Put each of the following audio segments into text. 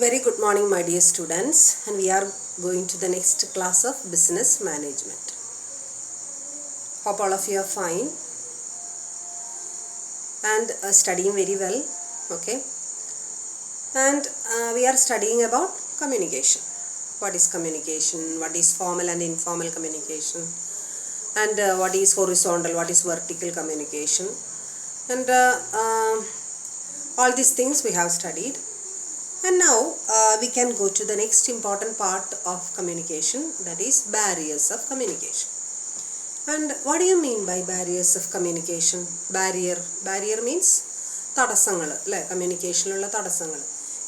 Very good morning, my dear students, and we are going to the next class of business management. Hope all of you are fine and studying very well. Okay, and we are studying about communication. What is communication? What is formal and informal communication? And what is horizontal? What is vertical communication? And all these things we have studied. And now we can go to the next important part of communication, that is barriers of communication. And what do you mean by barriers of communication? Barrier means തടസ്സങ്ങൾ അല്ലേ, കമ്മ്യൂണിക്കേഷനിലുള്ള തടസ്സങ്ങൾ.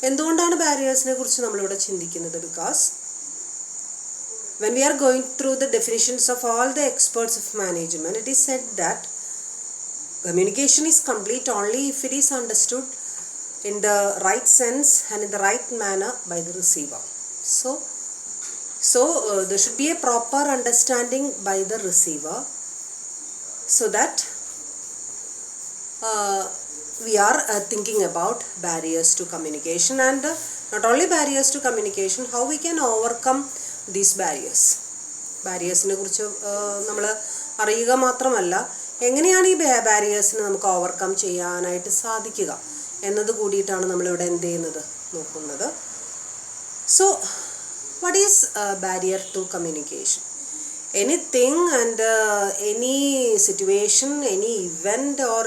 എന്തുകൊണ്ടാണ് ബാരിയേഴ്സിനെ കുറിച്ച് നമ്മളിവിടെ ചിന്തിക്കുന്നത്? Because when we are going through the definitions of all the experts of management, it is said that communication is complete only if it is understood in the right sense and in the right manner by the receiver. So there should be a proper understanding by the receiver, so that we are thinking about barriers to communication, and not only barriers to communication, how we can overcome these barriers. ബാരിയേഴ്സിനെ കുറിച്ച് നമ്മൾ അറിയുക മാത്രമല്ല, എങ്ങനെയാണ് ഈ ബാരിയേഴ്സിനെ നമുക്ക് overcome ചെയ്യാനായിട്ട് സാധിക്കുക എന്നത് കൂടിയിട്ടാണ് നമ്മളിവിടെ എന്ത് ചെയ്യുന്നത്, നോക്കുന്നത്. So what is barrier to communication? Anything and any situation, any event or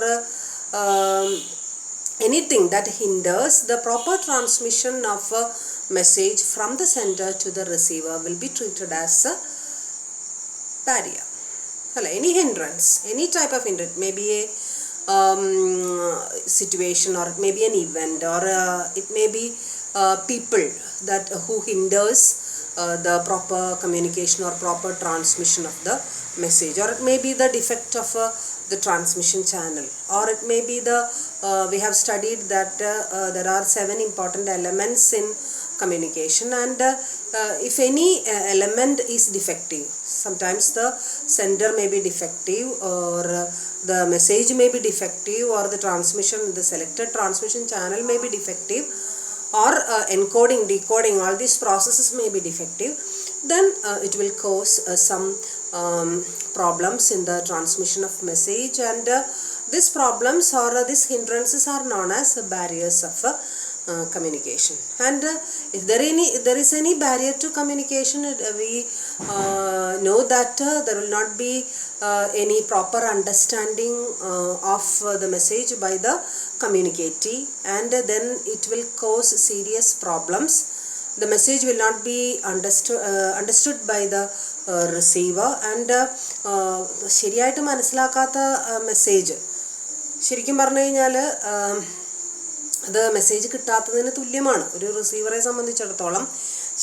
anything that hinders the proper transmission of a message from the sender to the receiver will be treated as a barrier. Any hindrance, any type of hindrance, maybe a situation, or it may be an event, or it may be people that who hinders the proper communication or proper transmission of the message, or it may be the defect of the transmission channel, or it may be the we have studied that there are 7 important elements in communication, and if any element is defective, sometimes the sender may be defective, or the message may be defective, or the selected transmission channel may be defective, or encoding, decoding, all these processes may be defective, then it will cause some problems in the transmission of message, and these problems or these hindrances are known as barriers of communication. And if there is any barrier to communication, we know that there will not be any proper understanding of the message by the communicatee, and then it will cause serious problems. The message will not be understood by the receiver, and ശരിയായിട്ട് മനസ്സിലാക്കാത്ത message, ശരിക്കും പറഞ്ഞു കഴിഞ്ഞാൽ അത് message കിട്ടാത്തതിന് തുല്യമാണ്. ഒരു റിസീവറെ സംബന്ധിച്ചിടത്തോളം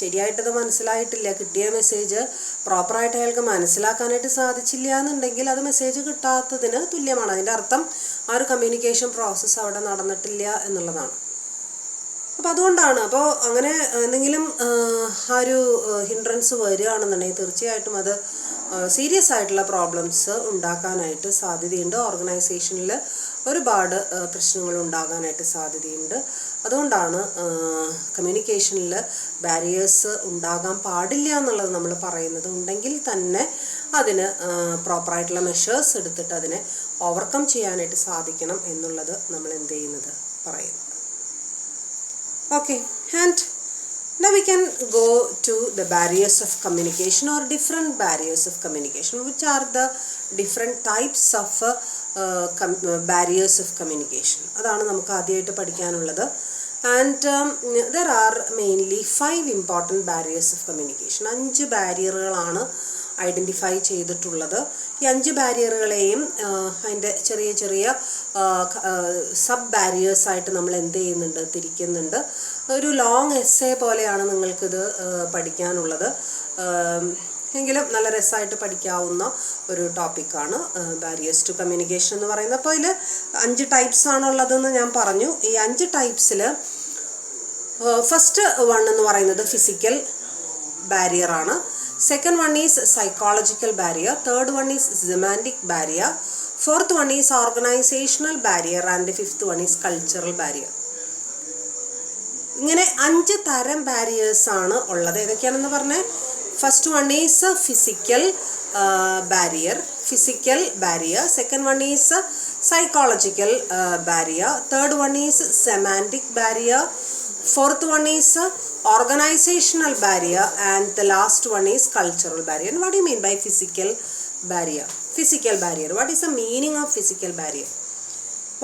ശരിയായിട്ടത് മനസ്സിലായിട്ടില്ല, കിട്ടിയ മെസ്സേജ് പ്രോപ്പറായിട്ട് അയാൾക്ക് മനസ്സിലാക്കാനായിട്ട് സാധിച്ചില്ല എന്നുണ്ടെങ്കിൽ അത് മെസ്സേജ് കിട്ടാത്തതിന് തുല്യമാണ്. അതിൻ്റെ അർത്ഥം ആ ഒരു കമ്മ്യൂണിക്കേഷൻ പ്രോസസ്സ് അവിടെ നടന്നിട്ടില്ല എന്നുള്ളതാണ്. അപ്പോൾ അതുകൊണ്ടാണ്, അപ്പോൾ അങ്ങനെ എന്തെങ്കിലും ആ ഒരു ഹിൻഡ്രൻസ് വരികയാണെന്നുണ്ടെങ്കിൽ തീർച്ചയായിട്ടും അത് സീരിയസ് ആയിട്ടുള്ള പ്രോബ്ലംസ് ഉണ്ടാക്കാനായിട്ട് സാധ്യതയുണ്ട്. ഓർഗനൈസേഷനിൽ ഒരുപാട് പ്രശ്നങ്ങൾ ഉണ്ടാകാനായിട്ട് സാധ്യതയുണ്ട്. അതുകൊണ്ടാണ് കമ്മ്യൂണിക്കേഷനിൽ ബാരിയേഴ്സ് ഉണ്ടാകാൻ പാടില്ല എന്നുള്ളത് നമ്മൾ പറയുന്നത്. ഉണ്ടെങ്കിൽ തന്നെ അതിന് പ്രോപ്പറായിട്ടുള്ള മെഷേഴ്സ് എടുത്തിട്ട് അതിനെ ഓവർകം ചെയ്യാനായിട്ട് സാധിക്കണം എന്നുള്ളത് നമ്മൾ എന്ത് ചെയ്യുന്നത്, പറയുന്നത്. Okay, and now we can go to the barriers of communication, or different barriers of communication. Which are the different types of barriers of communication? അതാണ് നമുക്ക് ആദ്യമായിട്ട് പഠിക്കാനുള്ളത്. And there are mainly 5 important barriers of communication. 5 ബാരിയറുകളാണ് identify ചെയ്തിട്ടുള്ളത്. ഈ 5 ബാരിയറുകളെയും അതിൻ്റെ ചെറിയ ചെറിയ sub ബാരിയേഴ്സായിട്ട് നമ്മൾ എന്ത് ചെയ്യുന്നുണ്ട്, തിരിക്കുന്നുണ്ട്. ഒരു ലോങ് എസ്സേ പോലെയാണ് നിങ്ങൾക്കിത് പഠിക്കാനുള്ളത്. എങ്കിലും നല്ല രസമായിട്ട് പഠിക്കാവുന്ന ഒരു ടോപ്പിക്കാണ് ബാരിയേഴ്സ് ടു കമ്മ്യൂണിക്കേഷൻ എന്ന് പറയുന്നത്. അപ്പോൾ ഇതിൽ 5 ടൈപ്സ് ആണുള്ളതെന്ന് ഞാൻ പറഞ്ഞു. ഈ 5 ടൈപ്സിൽ ഫസ്റ്റ് വൺ എന്ന് പറയുന്നത് ഫിസിക്കൽ ബാരിയറാണ്. Second one is psychological barrier. Third one is semantic barrier. Fourth one is organisational barrier. And fifth one is cultural barrier. ഇങ്ങനെ 5 തരം ബാരിയേഴ്സാണ് ഉള്ളത്. ഏതൊക്കെയാണെന്ന് പറഞ്ഞേ? First one is physical barrier, second one is psychological barrier, third one is semantic barrier, fourth one is organizational barrier, and the last one is cultural barrier. And what do you mean by physical barrier? What is the meaning of physical barrier?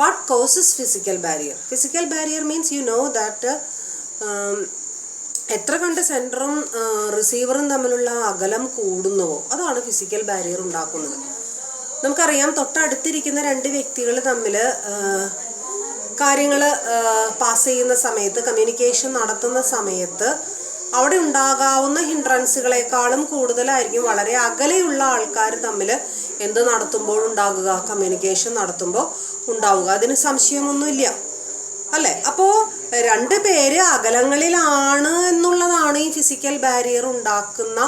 What causes physical barrier? Physical barrier means you know that എത്ര കണ്ട് സെൻറ്ററും റിസീവറും തമ്മിലുള്ള അകലം കൂടുന്നുവോ അതാണ് physical barrier ഉണ്ടാക്കുന്നത്. നമുക്കറിയാം, തൊട്ടടുത്തിരിക്കുന്ന 2 വ്യക്തികൾ തമ്മിൽ കാര്യങ്ങൾ പാസ് ചെയ്യുന്ന സമയത്ത്, കമ്മ്യൂണിക്കേഷൻ നടത്തുന്ന സമയത്ത് അവിടെ ഉണ്ടാകാവുന്ന ഹിൻഡ്രൻസുകളെക്കാളും കൂടുതലായിരിക്കും വളരെ അകലെയുള്ള ആൾക്കാർ തമ്മിൽ എന്ത് നടത്തുമ്പോഴുണ്ടാകുക, കമ്മ്യൂണിക്കേഷൻ നടത്തുമ്പോൾ ഉണ്ടാവുക. അതിന് സംശയമൊന്നുമില്ല അല്ലേ? അപ്പോൾ 2 പേര് അകലങ്ങളിലാണ് എന്നുള്ളതാണ് ഈ ഫിസിക്കൽ ബാരിയർ ഉണ്ടാക്കുന്ന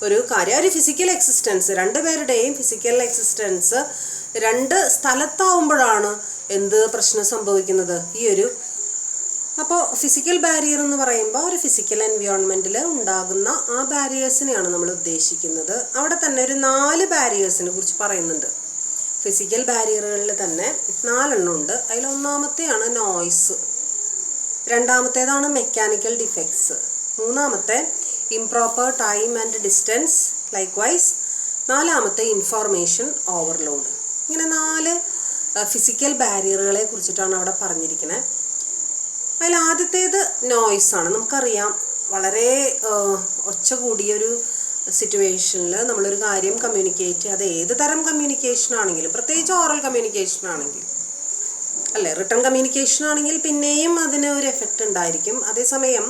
ഒരു കാര്യം. ഒരു ഫിസിക്കൽ എക്സിസ്റ്റൻസ്, 2 പേരുടെയും ഫിസിക്കൽ എക്സിസ്റ്റൻസ് 2 സ്ഥലത്താവുമ്പോഴാണ് എന്ത് പ്രശ്നം സംഭവിക്കുന്നത്, ഈ ഒരു. അപ്പോൾ ഫിസിക്കൽ ബാരിയർ എന്ന് പറയുമ്പോൾ ഒരു ഫിസിക്കൽ എൻവയോൺമെൻറ്റിൽ ഉണ്ടാകുന്ന ആ ബാരിയേഴ്സിനെയാണ് നമ്മൾ ഉദ്ദേശിക്കുന്നത്. അവിടെ തന്നെ ഒരു 4 ബാരിയേഴ്സിനെ കുറിച്ച് പറയുന്നുണ്ട്. ഫിസിക്കൽ ബാരിയറുകളിൽ തന്നെ 4 എണ്ണം ഉണ്ട്. അതിൽ ഒന്നാമത്തെയാണ് നോയ്സ്, രണ്ടാമത്തേതാണ് മെക്കാനിക്കൽ ഡിഫക്ട്സ്, മൂന്നാമത്തെ ഇംപ്രോപ്പർ ടൈം ആൻഡ് ഡിസ്റ്റൻസ്, ലൈക്ക്വൈസ് നാലാമത്തെ ഇൻഫോർമേഷൻ ഓവർലോഡ്. ഇങ്ങനെ 4 ഫിസിക്കൽ ബാരിയറുകളെ കുറിച്ചിട്ടാണ് അവിടെ പറഞ്ഞിരിക്കുന്നത്. അതിൽ ആദ്യത്തേത് നോയ്സാണ്. നമുക്കറിയാം, വളരെ ഒച്ച കൂടിയൊരു സിറ്റുവേഷനിൽ നമ്മളൊരു കാര്യം കമ്മ്യൂണിക്കേറ്റ്, അത് ഏത് തരം കമ്മ്യൂണിക്കേഷൻ ആണെങ്കിലും, പ്രത്യേകിച്ച് ഓറൽ കമ്മ്യൂണിക്കേഷൻ ആണെങ്കിൽ അല്ലേ, റിട്ടൺ കമ്മ്യൂണിക്കേഷൻ ആണെങ്കിൽ പിന്നെയും അതിന് ഒരു എഫക്റ്റ് ഉണ്ടായിരിക്കും. അതേസമയം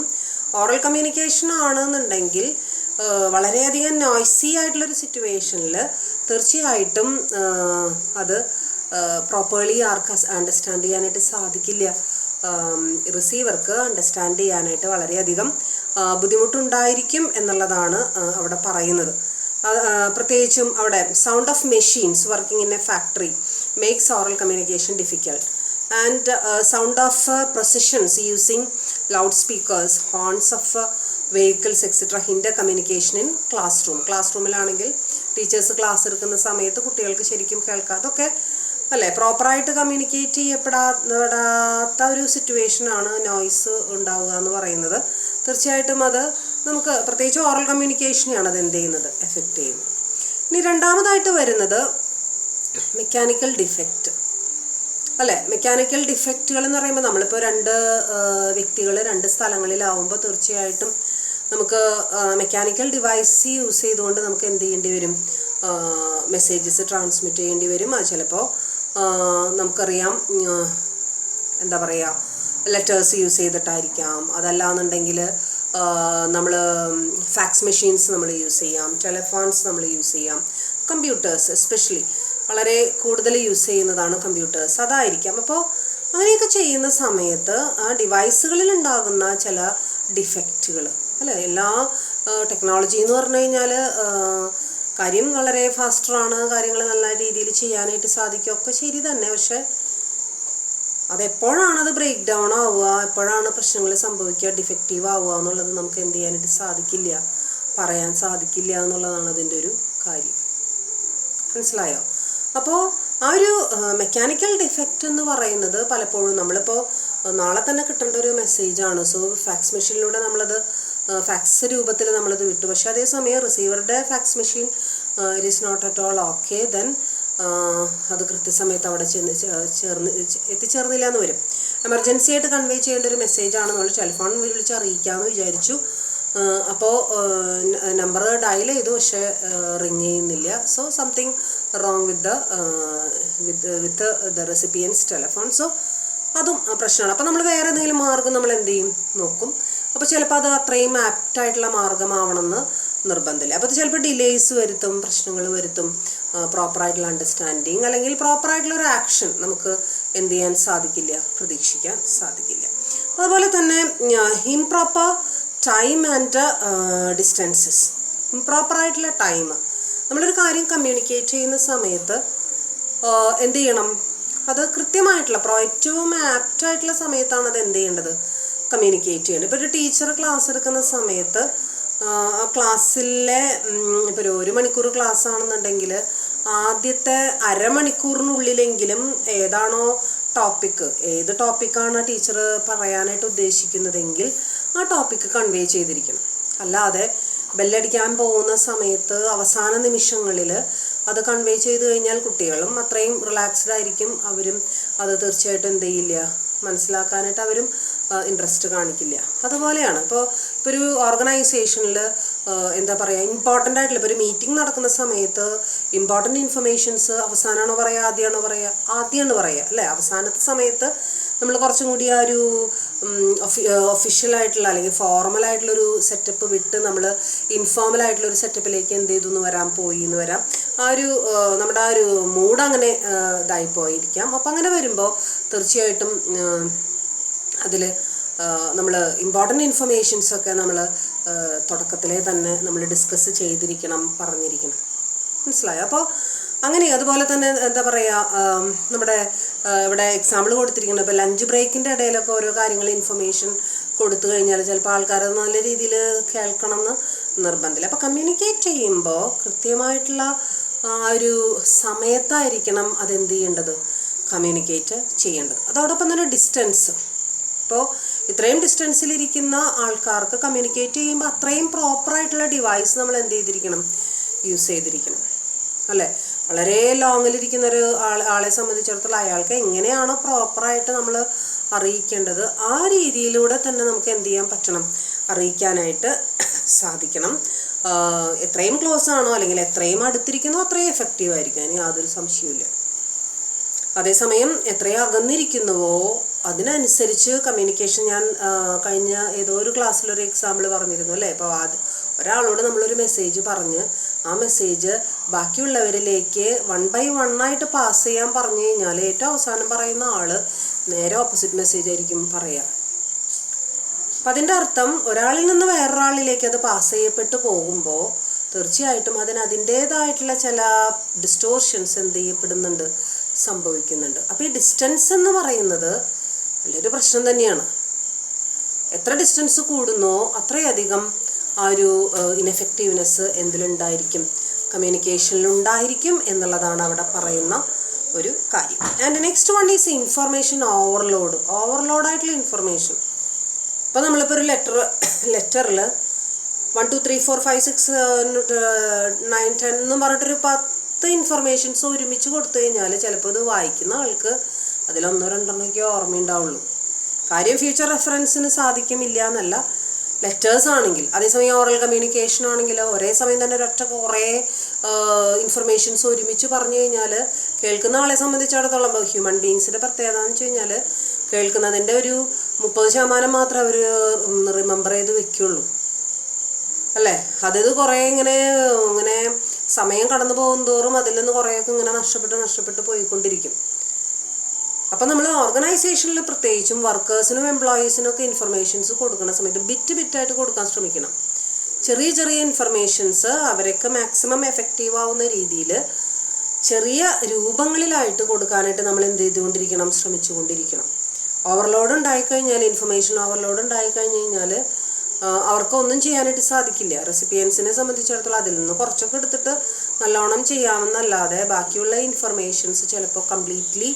ഓറൽ കമ്മ്യൂണിക്കേഷൻ ആണെന്നുണ്ടെങ്കിൽ വളരെയധികം നോയ്സി ആയിട്ടുള്ളൊരു സിറ്റുവേഷനിൽ തീർച്ചയായിട്ടും അത് പ്രോപ്പർലി ആർക്ക് അണ്ടർസ്റ്റാൻഡ് ചെയ്യാനായിട്ട് സാധിക്കില്ല. റിസീവർക്ക് അണ്ടർസ്റ്റാൻഡ് ചെയ്യാനായിട്ട് വളരെയധികം ബുദ്ധിമുട്ടുണ്ടായിരിക്കും എന്നുള്ളതാണ് അവിടെ പറയുന്നത്. പ്രത്യേകിച്ചും അവിടെ sound of machines working in a factory makes oral communication difficult, and sound of processions using loudspeakers, horns of vehicles etcetera hinder communication in class റൂമിലാണെങ്കിൽ ടീച്ചേഴ്സ് ക്ലാസ് എടുക്കുന്ന സമയത്ത് കുട്ടികൾക്ക് ശരിക്കും കേൾക്കാം. അതൊക്കെ അല്ലേ പ്രോപ്പറായിട്ട് കമ്മ്യൂണിക്കേറ്റ് ചെയ്യപ്പെടാത്ത ഒരു സിറ്റുവേഷനാണ് നോയ്സ് ഉണ്ടാവുക എന്ന് പറയുന്നത്. തീർച്ചയായിട്ടും അത് നമുക്ക് പ്രത്യേകിച്ച് ഓറൽ കമ്മ്യൂണിക്കേഷനെയാണ് അത് എന്ത് ചെയ്യുന്നത്, എഫക്റ്റ് ചെയ്യുന്നത്. ഇനി രണ്ടാമതായിട്ട് വരുന്നത് മെക്കാനിക്കൽ ഡിഫക്റ്റ് അല്ലേ. മെക്കാനിക്കൽ ഡിഫക്റ്റുകൾ എന്ന് പറയുമ്പോൾ നമ്മളിപ്പോൾ 2 വ്യക്തികൾ 2 സ്ഥലങ്ങളിലാവുമ്പോൾ തീർച്ചയായിട്ടും നമുക്ക് മെക്കാനിക്കൽ ഡിവൈസ് യൂസ് ചെയ്തുകൊണ്ട് നമുക്ക് എന്ത് ചെയ്യേണ്ടി വരും, മെസ്സേജസ് ട്രാൻസ്മിറ്റ് ചെയ്യേണ്ടി വരും. അത് ചിലപ്പോൾ നമുക്കറിയാം, എന്താ പറയുക, ലെറ്റേഴ്സ് യൂസ് ചെയ്തിട്ടായിരിക്കാം. അതല്ലാന്നുണ്ടെങ്കിൽ നമ്മൾ ഫാക്സ് മെഷീൻസ് നമ്മൾ യൂസ് ചെയ്യാം, ടെലിഫോൺസ് നമ്മൾ യൂസ് ചെയ്യാം, കമ്പ്യൂട്ടേഴ്സ് എസ്പെഷ്യലി വളരെ കൂടുതൽ യൂസ് ചെയ്യുന്നതാണ് കമ്പ്യൂട്ടേഴ്സ്, അതായിരിക്കാം. അപ്പോൾ അങ്ങനെയൊക്കെ ചെയ്യുന്ന സമയത്ത് ആ ഡിവൈസുകളിൽ ഉണ്ടാകുന്ന ചില ഡിഫക്റ്റുകൾ അല്ലേ. എല്ലാ ടെക്നോളജി എന്ന് പറഞ്ഞു കഴിഞ്ഞാൽ കാര്യം വളരെ ഫാസ്റ്ററാണ്, കാര്യങ്ങൾ നല്ല രീതിയിൽ ചെയ്യാനായിട്ട് സാധിക്കും, ഒക്കെ ശരി തന്നെ. പക്ഷെ അതെപ്പോഴാണ് അത് ബ്രേക്ക് ഡൗൺ ആവുക, എപ്പോഴാണ് പ്രശ്നങ്ങൾ സംഭവിക്കുക, ഡിഫക്റ്റീവ് ആവുക എന്നുള്ളത് നമുക്ക് എന്ത് ചെയ്യാനായിട്ട് സാധിക്കില്ല, പറയാൻ സാധിക്കില്ല എന്നുള്ളതാണ് അതിൻ്റെ ഒരു കാര്യം. മനസ്സിലായോ? അപ്പോൾ ആ ഒരു മെക്കാനിക്കൽ ഡിഫക്റ്റ് എന്ന് പറയുന്നത് പലപ്പോഴും നമ്മളിപ്പോൾ നാളെ തന്നെ കിട്ടേണ്ട ഒരു മെസ്സേജാണ്. സോ ഫാക്സ് മെഷീനിലൂടെ നമ്മളത് ഫാക്സ് രൂപത്തിൽ നമ്മളത് വിട്ടു. പക്ഷേ അതേസമയം റിസീവറുടെ fax machine it is not at all okay, then അത് കൃത്യസമയത്ത് അവിടെ എത്തിച്ചേർന്നില്ല എന്ന് വരും. എമർജൻസി ആയിട്ട് കൺവേ ചെയ്യേണ്ട ഒരു മെസ്സേജാണ്, നമ്മൾ ടെലിഫോൺ വിളിച്ച് അറിയിക്കാമെന്ന് വിചാരിച്ചു. അപ്പോൾ നമ്പർ ഡയൽ ചെയ്തു, പക്ഷേ റിങ് ചെയ്യുന്നില്ല. So something wrong with the recipients telephone. So അതും പ്രശ്നമാണ്. അപ്പോൾ നമ്മൾ വേറെ എന്തെങ്കിലും മാർഗം നമ്മൾ എന്ത് ചെയ്യും, നോക്കും. അപ്പോൾ ചിലപ്പോൾ അത് അത്രയും ആപ്റ്റായിട്ടുള്ള മാർഗമാവണമെന്ന് നിർബന്ധമില്ല. അപ്പോൾ അത് ചിലപ്പോൾ ഡിലേയ്സ് വരുത്തും, പ്രശ്നങ്ങൾ വരുത്തും, പ്രോപ്പറായിട്ടുള്ള അണ്ടർസ്റ്റാൻഡിങ് അല്ലെങ്കിൽ പ്രോപ്പറായിട്ടുള്ളൊരു ആക്ഷൻ നമുക്ക് എന്ത് ചെയ്യാൻ സാധിക്കില്ല, പ്രതീക്ഷിക്കാൻ സാധിക്കില്ല. അതുപോലെ തന്നെ ഇംപ്രോപ്പർ ടൈം ആൻഡ് ഡിസ്റ്റൻസസ്. ഇംപ്രോപ്പറായിട്ടുള്ള ടൈം, നമ്മളൊരു കാര്യം കമ്മ്യൂണിക്കേറ്റ് ചെയ്യുന്ന സമയത്ത് എന്ത് ചെയ്യണം, അത് കൃത്യമായിട്ടുള്ള ഏറ്റവും ആപ്റ്റായിട്ടുള്ള സമയത്താണ് അത് എന്ത് ചെയ്യേണ്ടത്, കമ്മ്യൂണിക്കേറ്റ് ചെയ്യേണ്ടത്. ഇപ്പോൾ ഒരു ടീച്ചർ ക്ലാസ് എടുക്കുന്ന സമയത്ത് ആ ക്ലാസ്സിലെ ഇപ്പോൾ ഒരു മണിക്കൂർ ക്ലാസ് ആണെന്നുണ്ടെങ്കിൽ ആദ്യത്തെ അരമണിക്കൂറിനുള്ളിലെങ്കിലും ഏതാണോ ടോപ്പിക്ക്, ഏത് ടോപ്പിക്കാണ് ടീച്ചർ പറയാനായിട്ട് ഉദ്ദേശിക്കുന്നതെങ്കിൽ ആ ടോപ്പിക്ക് കൺവേ ചെയ്തിരിക്കണം. അല്ലാതെ ബെല്ലടിക്കാൻ പോകുന്ന സമയത്ത് അവസാന നിമിഷങ്ങളിൽ അത് കൺവേ ചെയ്ത് കഴിഞ്ഞാൽ കുട്ടികളും അത്രയും റിലാക്സ്ഡ് ആയിരിക്കും. അവരും അത് തീർച്ചയായിട്ടും എന്ത് ചെയ്യില്ല, മനസ്സിലാക്കാനായിട്ട് അവരും ഇൻട്രസ്റ്റ് കാണിക്കില്ല. അതുപോലെയാണ് ഇപ്പോൾ ഒരു ഓർഗനൈസേഷനിൽ എന്താ പറയുക, ഇമ്പോർട്ടൻ്റ് ആയിട്ടുള്ള ഇപ്പോൾ ഒരു മീറ്റിംഗ് നടക്കുന്ന സമയത്ത് ഇമ്പോർട്ടൻ്റ് ഇൻഫർമേഷൻസ് അവസാനമാണോ പറയുക, ആദ്യമാണോ പറയുക? ആദ്യമാണ് പറയുക അല്ലേ. അവസാനത്തെ സമയത്ത് നമ്മൾ കുറച്ചും കൂടി ആ ഒരു ഒഫീഷ്യലായിട്ടുള്ള അല്ലെങ്കിൽ ഫോർമലായിട്ടുള്ളൊരു സെറ്റപ്പ് വിട്ട് നമ്മൾ ഇൻഫോർമലായിട്ടുള്ളൊരു സെറ്റപ്പിലേക്ക് എന്ത് ചെയ്തു എന്ന് വരാൻ പോയി എന്ന് വരാം. ആ ഒരു നമ്മുടെ ആ ഒരു മൂഡ് അങ്ങനെ ഇതായി പോയിരിക്കാം. അപ്പം അങ്ങനെ വരുമ്പോൾ തീർച്ചയായിട്ടും അതിൽ നമ്മൾ ഇമ്പോർട്ടൻ്റ് ഇൻഫർമേഷൻസൊക്കെ നമ്മൾ തുടക്കത്തിലേ തന്നെ നമ്മൾ ഡിസ്കസ് ചെയ്തിരിക്കണം, പറഞ്ഞിരിക്കണം. മനസ്സിലായോ? അപ്പോൾ അങ്ങനെ അതുപോലെ തന്നെ എന്താ പറയുക, നമ്മുടെ ഇവിടെ എക്സാമ്പിൾ കൊടുത്തിരിക്കുന്നത് ഇപ്പോൾ ലഞ്ച് ബ്രേക്കിൻ്റെ ഇടയിലൊക്കെ ഓരോ കാര്യങ്ങൾ ഇൻഫർമേഷൻ കൊടുത്തു കഴിഞ്ഞാൽ ചിലപ്പോൾ ആൾക്കാർ നല്ല രീതിയിൽ കേൾക്കണം എന്ന് നിർബന്ധമില്ല. അപ്പോൾ കമ്മ്യൂണിക്കേറ്റ് ചെയ്യുമ്പോൾ കൃത്യമായിട്ടുള്ള ആ ഒരു സമയത്തായിരിക്കണം അതെന്ത് ചെയ്യേണ്ടത്, കമ്മ്യൂണിക്കേറ്റ് ചെയ്യേണ്ടത്. അതോടൊപ്പം തന്നെ ഡിസ്റ്റൻസ്. ഇപ്പോൾ ഇത്രയും ഡിസ്റ്റൻസിലിരിക്കുന്ന ആൾക്കാർക്ക് കമ്മ്യൂണിക്കേറ്റ് ചെയ്യുമ്പോൾ അത്രയും പ്രോപ്പറായിട്ടുള്ള ഡിവൈസ് നമ്മൾ എന്ത് ചെയ്തിരിക്കണം, യൂസ് ചെയ്തിരിക്കണം അല്ലേ. വളരെ ലോങ്ങിലിരിക്കുന്ന ഒരു ആളെ സംബന്ധിച്ചിടത്തോളം അയാൾക്ക് എങ്ങനെയാണോ പ്രോപ്പറായിട്ട് നമ്മൾ അറിയിക്കേണ്ടത് ആ രീതിയിലൂടെ തന്നെ നമുക്ക് എന്ത് ചെയ്യാൻ പറ്റണം, അറിയിക്കാനായിട്ട് സാധിക്കണം. എത്രയും ക്ലോസ് ആണോ അല്ലെങ്കിൽ എത്രയും അടുത്തിരിക്കുന്നോ അത്രയും എഫക്റ്റീവ് ആയിരിക്കും, അതിന് യാതൊരു സംശയവുമില്ല. അതേസമയം എത്രയും അകന്നിരിക്കുന്നുവോ അതിനനുസരിച്ച് കമ്മ്യൂണിക്കേഷൻ, ഞാൻ കഴിഞ്ഞ ഏതോ ഒരു ക്ലാസ്സിലൊരു എക്സാമ്പിൾ പറഞ്ഞിരുന്നു അല്ലേ. ഇപ്പോൾ ഒരാളോട് നമ്മളൊരു മെസ്സേജ് പറഞ്ഞ് ആ മെസ്സേജ് ബാക്കിയുള്ളവരിലേക്ക് 1 by 1 ആയിട്ട് പാസ് ചെയ്യാൻ പറഞ്ഞു കഴിഞ്ഞാൽ ഏറ്റവും അവസാനം പറയുന്ന ആൾ നേരെ ഓപ്പോസിറ്റ് മെസ്സേജ് ആയിരിക്കും പറയുക. അപ്പം അതിൻ്റെ അർത്ഥം ഒരാളിൽ നിന്ന് വേറൊരാളിലേക്ക് അത് പാസ് ചെയ്യപ്പെട്ട് പോകുമ്പോൾ തീർച്ചയായിട്ടും അതിൻ്റേതായിട്ടുള്ള ചില ഡിസ്റ്റോർഷൻസ് എന്ത് ചെയ്യപ്പെടുന്നുണ്ട്, സംഭവിക്കുന്നുണ്ട്. അപ്പോൾ ഈ ഡിസ്റ്റൻസ് എന്ന് പറയുന്നത് വലിയൊരു പ്രശ്നം തന്നെയാണ്. എത്ര ഡിസ്റ്റൻസ് കൂടുന്നോ അത്രയധികം ആ ഒരു ഇൻഎഫക്റ്റീവ്നെസ് എന്തിലുണ്ടായിരിക്കും, കമ്മ്യൂണിക്കേഷനിലുണ്ടായിരിക്കും എന്നുള്ളതാണ് അവിടെ പറയുന്ന ഒരു കാര്യം. And next one is information overload. ഓവർലോഡായിട്ടുള്ള ഇൻഫർമേഷൻ. ഇപ്പോൾ നമ്മളിപ്പോൾ ഒരു ലെറ്ററിൽ 1 2 3 4 5 6 9 10 എന്നും പറഞ്ഞിട്ടൊരു 10 ഇൻഫർമേഷൻസ് ഒരുമിച്ച് കൊടുത്തു കഴിഞ്ഞാൽ ചിലപ്പോൾ ഇത് വായിക്കുന്ന ആൾക്ക് അതിലൊന്നോ രണ്ടെണ്ണമൊക്കെ ഓർമ്മയുണ്ടാവുള്ളൂ. കാര്യം ഫ്യൂച്ചർ റെഫറൻസിന് സാധിക്കുമില്ല എന്നല്ല, ലെറ്റേഴ്സ് ആണെങ്കിൽ. അതേസമയം ഓറൽ കമ്മ്യൂണിക്കേഷൻ ആണെങ്കിൽ ഒരേ സമയം തന്നെ ഒരൊറ്റ കുറേ ഇൻഫർമേഷൻസ് ഒരുമിച്ച് പറഞ്ഞു കഴിഞ്ഞാൽ കേൾക്കുന്ന ആളെ സംബന്ധിച്ചിടത്തോളം ഹ്യൂമൻ ബീങ്സിൻ്റെ പ്രത്യേകത എന്ന് വെച്ച് കഴിഞ്ഞാൽ കേൾക്കുന്നതിൻ്റെ ഒരു 30% മാത്രമേ അവർ റിമെമ്പർ ചെയ്ത് വെക്കുള്ളൂ അല്ലേ. അതായത് കുറേ ഇങ്ങനെ സമയം കടന്നു പോകും തോറും അതിൽ നിന്ന് കുറേയൊക്കെ ഇങ്ങനെ നഷ്ടപ്പെട്ട് പോയിക്കൊണ്ടിരിക്കും. അപ്പം നമ്മൾ ഓർഗനൈസേഷനിൽ പ്രത്യേകിച്ചും വർക്കേഴ്സിനും എംപ്ലോയീസിനും ഒക്കെ ഇൻഫർമേഷൻസ് കൊടുക്കുന്ന സമയത്ത് ബിറ്റായിട്ട് കൊടുക്കാൻ ശ്രമിക്കണം. ചെറിയ ഇൻഫർമേഷൻസ് അവരൊക്കെ മാക്സിമം എഫക്റ്റീവ് ആവുന്ന രീതിയിൽ ചെറിയ രൂപങ്ങളിലായിട്ട് കൊടുക്കാനായിട്ട് നമ്മൾ എന്ത് ചെയ്തുകൊണ്ടിരിക്കണം, ശ്രമിച്ചുകൊണ്ടിരിക്കണം. ഓവർലോഡ് ഉണ്ടായിക്കഴിഞ്ഞാൽ, ഇൻഫർമേഷൻ ഓവർലോഡ് ഉണ്ടായിക്കഴിഞ്ഞ് കഴിഞ്ഞാൽ അവർക്കൊന്നും ചെയ്യാനായിട്ട് സാധിക്കില്ല. റെസിപ്പിയൻസിനെ സംബന്ധിച്ചിടത്തോളം അതിൽ നിന്ന് കുറച്ചൊക്കെ എടുത്തിട്ട് നല്ലോണം ചെയ്യാമെന്നല്ലാതെ ബാക്കിയുള്ള ഇൻഫർമേഷൻസ് ചിലപ്പോൾ കംപ്ലീറ്റ്ലി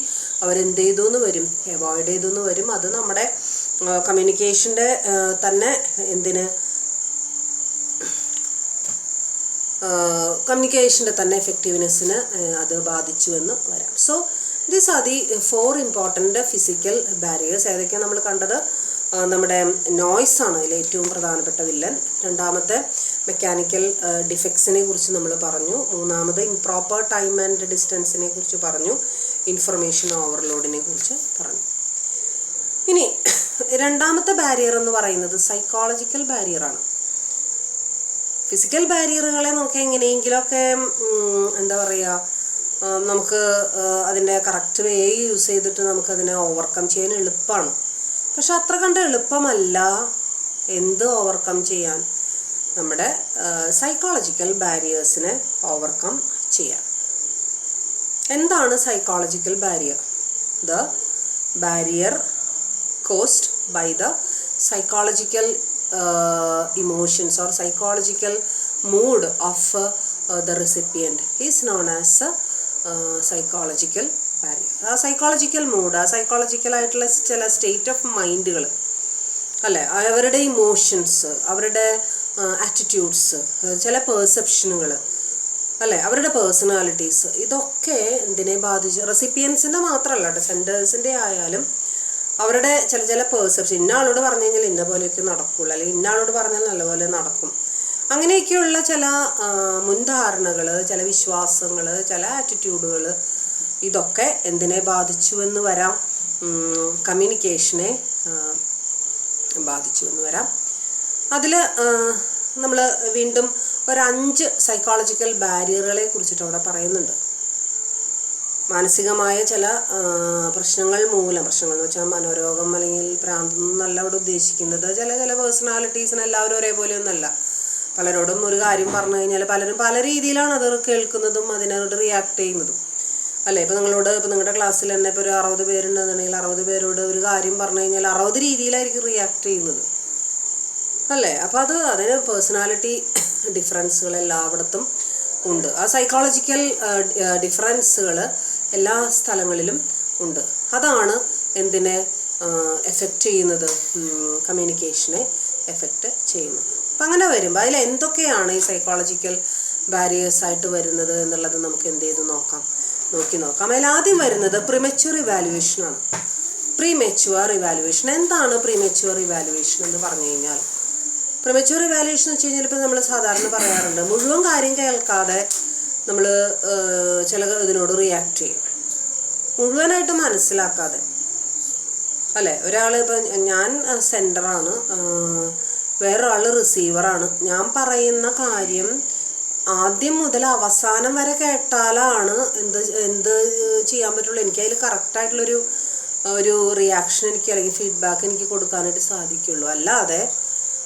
അവരെന്ത് ചെയ്തു എന്ന് വരും, അവോയ്ഡ് ചെയ്തു എന്ന് വരും. അത് നമ്മുടെ കമ്മ്യൂണിക്കേഷൻ്റെ തന്നെ കമ്മ്യൂണിക്കേഷൻ്റെ തന്നെ എഫക്റ്റീവ്നെസ്സിന് അത് ബാധിച്ചു എന്ന് വരാം. So these are the 4 important physical barriers. ഏതൊക്കെയാണ് നമ്മൾ കണ്ടത്? നമ്മുടെ നോയ്സാണ് അതിൽ ഏറ്റവും പ്രധാനപ്പെട്ട വില്ലൻ. രണ്ടാമത്തെ മെക്കാനിക്കൽ ഡിഫക്ട്സിനെ കുറിച്ച് നമ്മൾ പറഞ്ഞു. മൂന്നാമത് ഇംപ്രോപ്പർ ടൈം ആൻഡ് ഡിസ്റ്റൻസിനെ കുറിച്ച് പറഞ്ഞു. ഇൻഫർമേഷൻ ഓവർലോഡിനെ കുറിച്ച് പറഞ്ഞു. ഇനി രണ്ടാമത്തെ ബാരിയർ എന്ന് പറയുന്നത് സൈക്കോളജിക്കൽ ബാരിയറാണ്. ഫിസിക്കൽ ബാരിയറുകളെ നമുക്ക് എങ്ങനെയെങ്കിലുമൊക്കെ എന്താ പറയുക, നമുക്ക് അതിൻ്റെ കറക്റ്റ് വേ യൂസ് ചെയ്തിട്ട് നമുക്കതിനെ ഓവർകം ചെയ്യാൻ എളുപ്പമാണ്. പക്ഷെ അത്ര കണ്ട് എളുപ്പമല്ല എന്ത് ഓവർകം ചെയ്യാൻ, നമ്മുടെ സൈക്കോളജിക്കൽ ബാരിയേഴ്സിനെ ഓവർകം ചെയ്യാൻ. എന്താണ് psychological barrier? The barrier caused by the psychological emotions or psychological mood of the recipient is known as psychological barrier. ആ സൈക്കോളജിക്കൽ മൂഡ്, ആ സൈക്കോളജിക്കൽ ആയിട്ടുള്ള ചില സ്റ്റേറ്റ് ഓഫ് മൈൻഡുകൾ അല്ലേ, അവരുടെ ഇമോഷൻസ്, അവരുടെ ആറ്റിറ്റ്യൂഡ്സ്, ചില പെർസെപ്ഷനുകൾ അല്ലേ, അവരുടെ പേഴ്സണാലിറ്റീസ്, ഇതൊക്കെ എന്തിനെ ബാധിച്ചു? റെസിപ്പിയൻസിൻ്റെ മാത്രമല്ല കേട്ടോ, സെൻഡേഴ്സിൻ്റെ ആയാലും അവരുടെ ചില പേഴ്സെപ്ഷൻ, ഇന്ന ആളോട് പറഞ്ഞു കഴിഞ്ഞാൽ ഇന്ന പോലെയൊക്കെ നടക്കുള്ളൂ, അല്ലെങ്കിൽ ഇന്ന ആളോട് പറഞ്ഞാൽ നല്ലപോലെ നടക്കും, അങ്ങനെയൊക്കെയുള്ള ചില മുൻധാരണകൾ, ചില വിശ്വാസങ്ങൾ, ചില ആറ്റിറ്റ്യൂഡുകൾ, ഇതൊക്കെ എന്തിനെ ബാധിച്ചു എന്ന് വരാം? കമ്മ്യൂണിക്കേഷനെ ബാധിച്ചു എന്ന് വരാം. അതിൽ നമ്മൾ വീണ്ടും ഒരു 5 സൈക്കോളജിക്കൽ ബാരിയറുകളെ കുറിച്ചിട്ട് അവിടെ പറയുന്നുണ്ട്. മാനസികമായ ചില പ്രശ്നങ്ങൾ മൂലം, പ്രശ്നങ്ങൾ എന്ന് വെച്ചാൽ മനോരോഗം അല്ലെങ്കിൽ ഭ്രാന്ത് എന്നല്ല അവിടെ ഉദ്ദേശിക്കുന്നത്. ചില പേഴ്സണാലിറ്റീസിന് എല്ലാവരും ഒരേപോലെയൊന്നുമല്ല. പലരോടും ഒരു കാര്യം പറഞ്ഞു കഴിഞ്ഞാൽ പലരും പല രീതിയിലാണ് അത് കേൾക്കുന്നതും അതിനോട് റിയാക്ട് ചെയ്യുന്നതും അല്ലേ. ഇപ്പോൾ നിങ്ങളുടെ ക്ലാസ്സിൽ തന്നെ ഇപ്പോൾ ഒരു 60 പേരുണ്ടെന്നുണ്ടെങ്കിൽ 60 പേരോട് ഒരു കാര്യം പറഞ്ഞു കഴിഞ്ഞാൽ 60 രീതിയിലായിരിക്കും റിയാക്ട് ചെയ്യുന്നത് അല്ലേ. അപ്പോൾ അതിന് പേഴ്സണാലിറ്റി ഡിഫറൻസുകൾ എല്ലായിടത്തും ഉണ്ട്. ആ സൈക്കോളജിക്കൽ ഡിഫറൻസുകൾ എല്ലാ സ്ഥലങ്ങളിലും ഉണ്ട്. അതാണ് എന്തിനെ എഫക്റ്റ് ചെയ്യുന്നത്? കമ്മ്യൂണിക്കേഷനെ എഫക്റ്റ് ചെയ്യുന്നത്. അപ്പം അങ്ങനെ വരുമ്പോൾ അതിൽ എന്തൊക്കെയാണ് ഈ സൈക്കോളജിക്കൽ ബാരിയേഴ്സായിട്ട് വരുന്നത് എന്നുള്ളത് നമുക്ക് എന്ത് ചെയ്ത് നോക്കി നോക്കാം. അതിൽ ആദ്യം വരുന്നത് പ്രീമച്വർ ഇവാലുവേഷനാണ്. പ്രീമച്വർ ഇവാലുവേഷൻ എന്താണ്? പ്രീമച്വർ ഇവാലുവേഷൻ എന്ന് പറഞ്ഞു കഴിഞ്ഞാൽ, പ്രീമച്വർ ഇവാലുവേഷൻ എന്ന് വെച്ച് കഴിഞ്ഞാൽ ഇപ്പോൾ നമ്മൾ സാധാരണ പറയാറുണ്ട്, മുഴുവൻ കാര്യം കേൾക്കാതെ നമ്മൾ ചില ഇതിനോട് റിയാക്ട് ചെയ്യും, മുഴുവനായിട്ട് മനസ്സിലാക്കാതെ അല്ലേ. ഒരാൾ ഇപ്പം ഞാൻ സെൻഡറാണ്, വേറൊരാൾ റിസീവറാണ്. ഞാൻ പറയുന്ന കാര്യം ആദ്യം മുതൽ അവസാനം വരെ കേട്ടാലാണ് എന്ത് ചെയ്യാൻ പറ്റുള്ളൂ. എനിക്കതിൽ കറക്റ്റായിട്ടുള്ളൊരു റിയാക്ഷൻ അല്ലെങ്കിൽ ഫീഡ്ബാക്ക് എനിക്ക് കൊടുക്കാനായിട്ട് സാധിക്കുള്ളൂ. അല്ലാതെ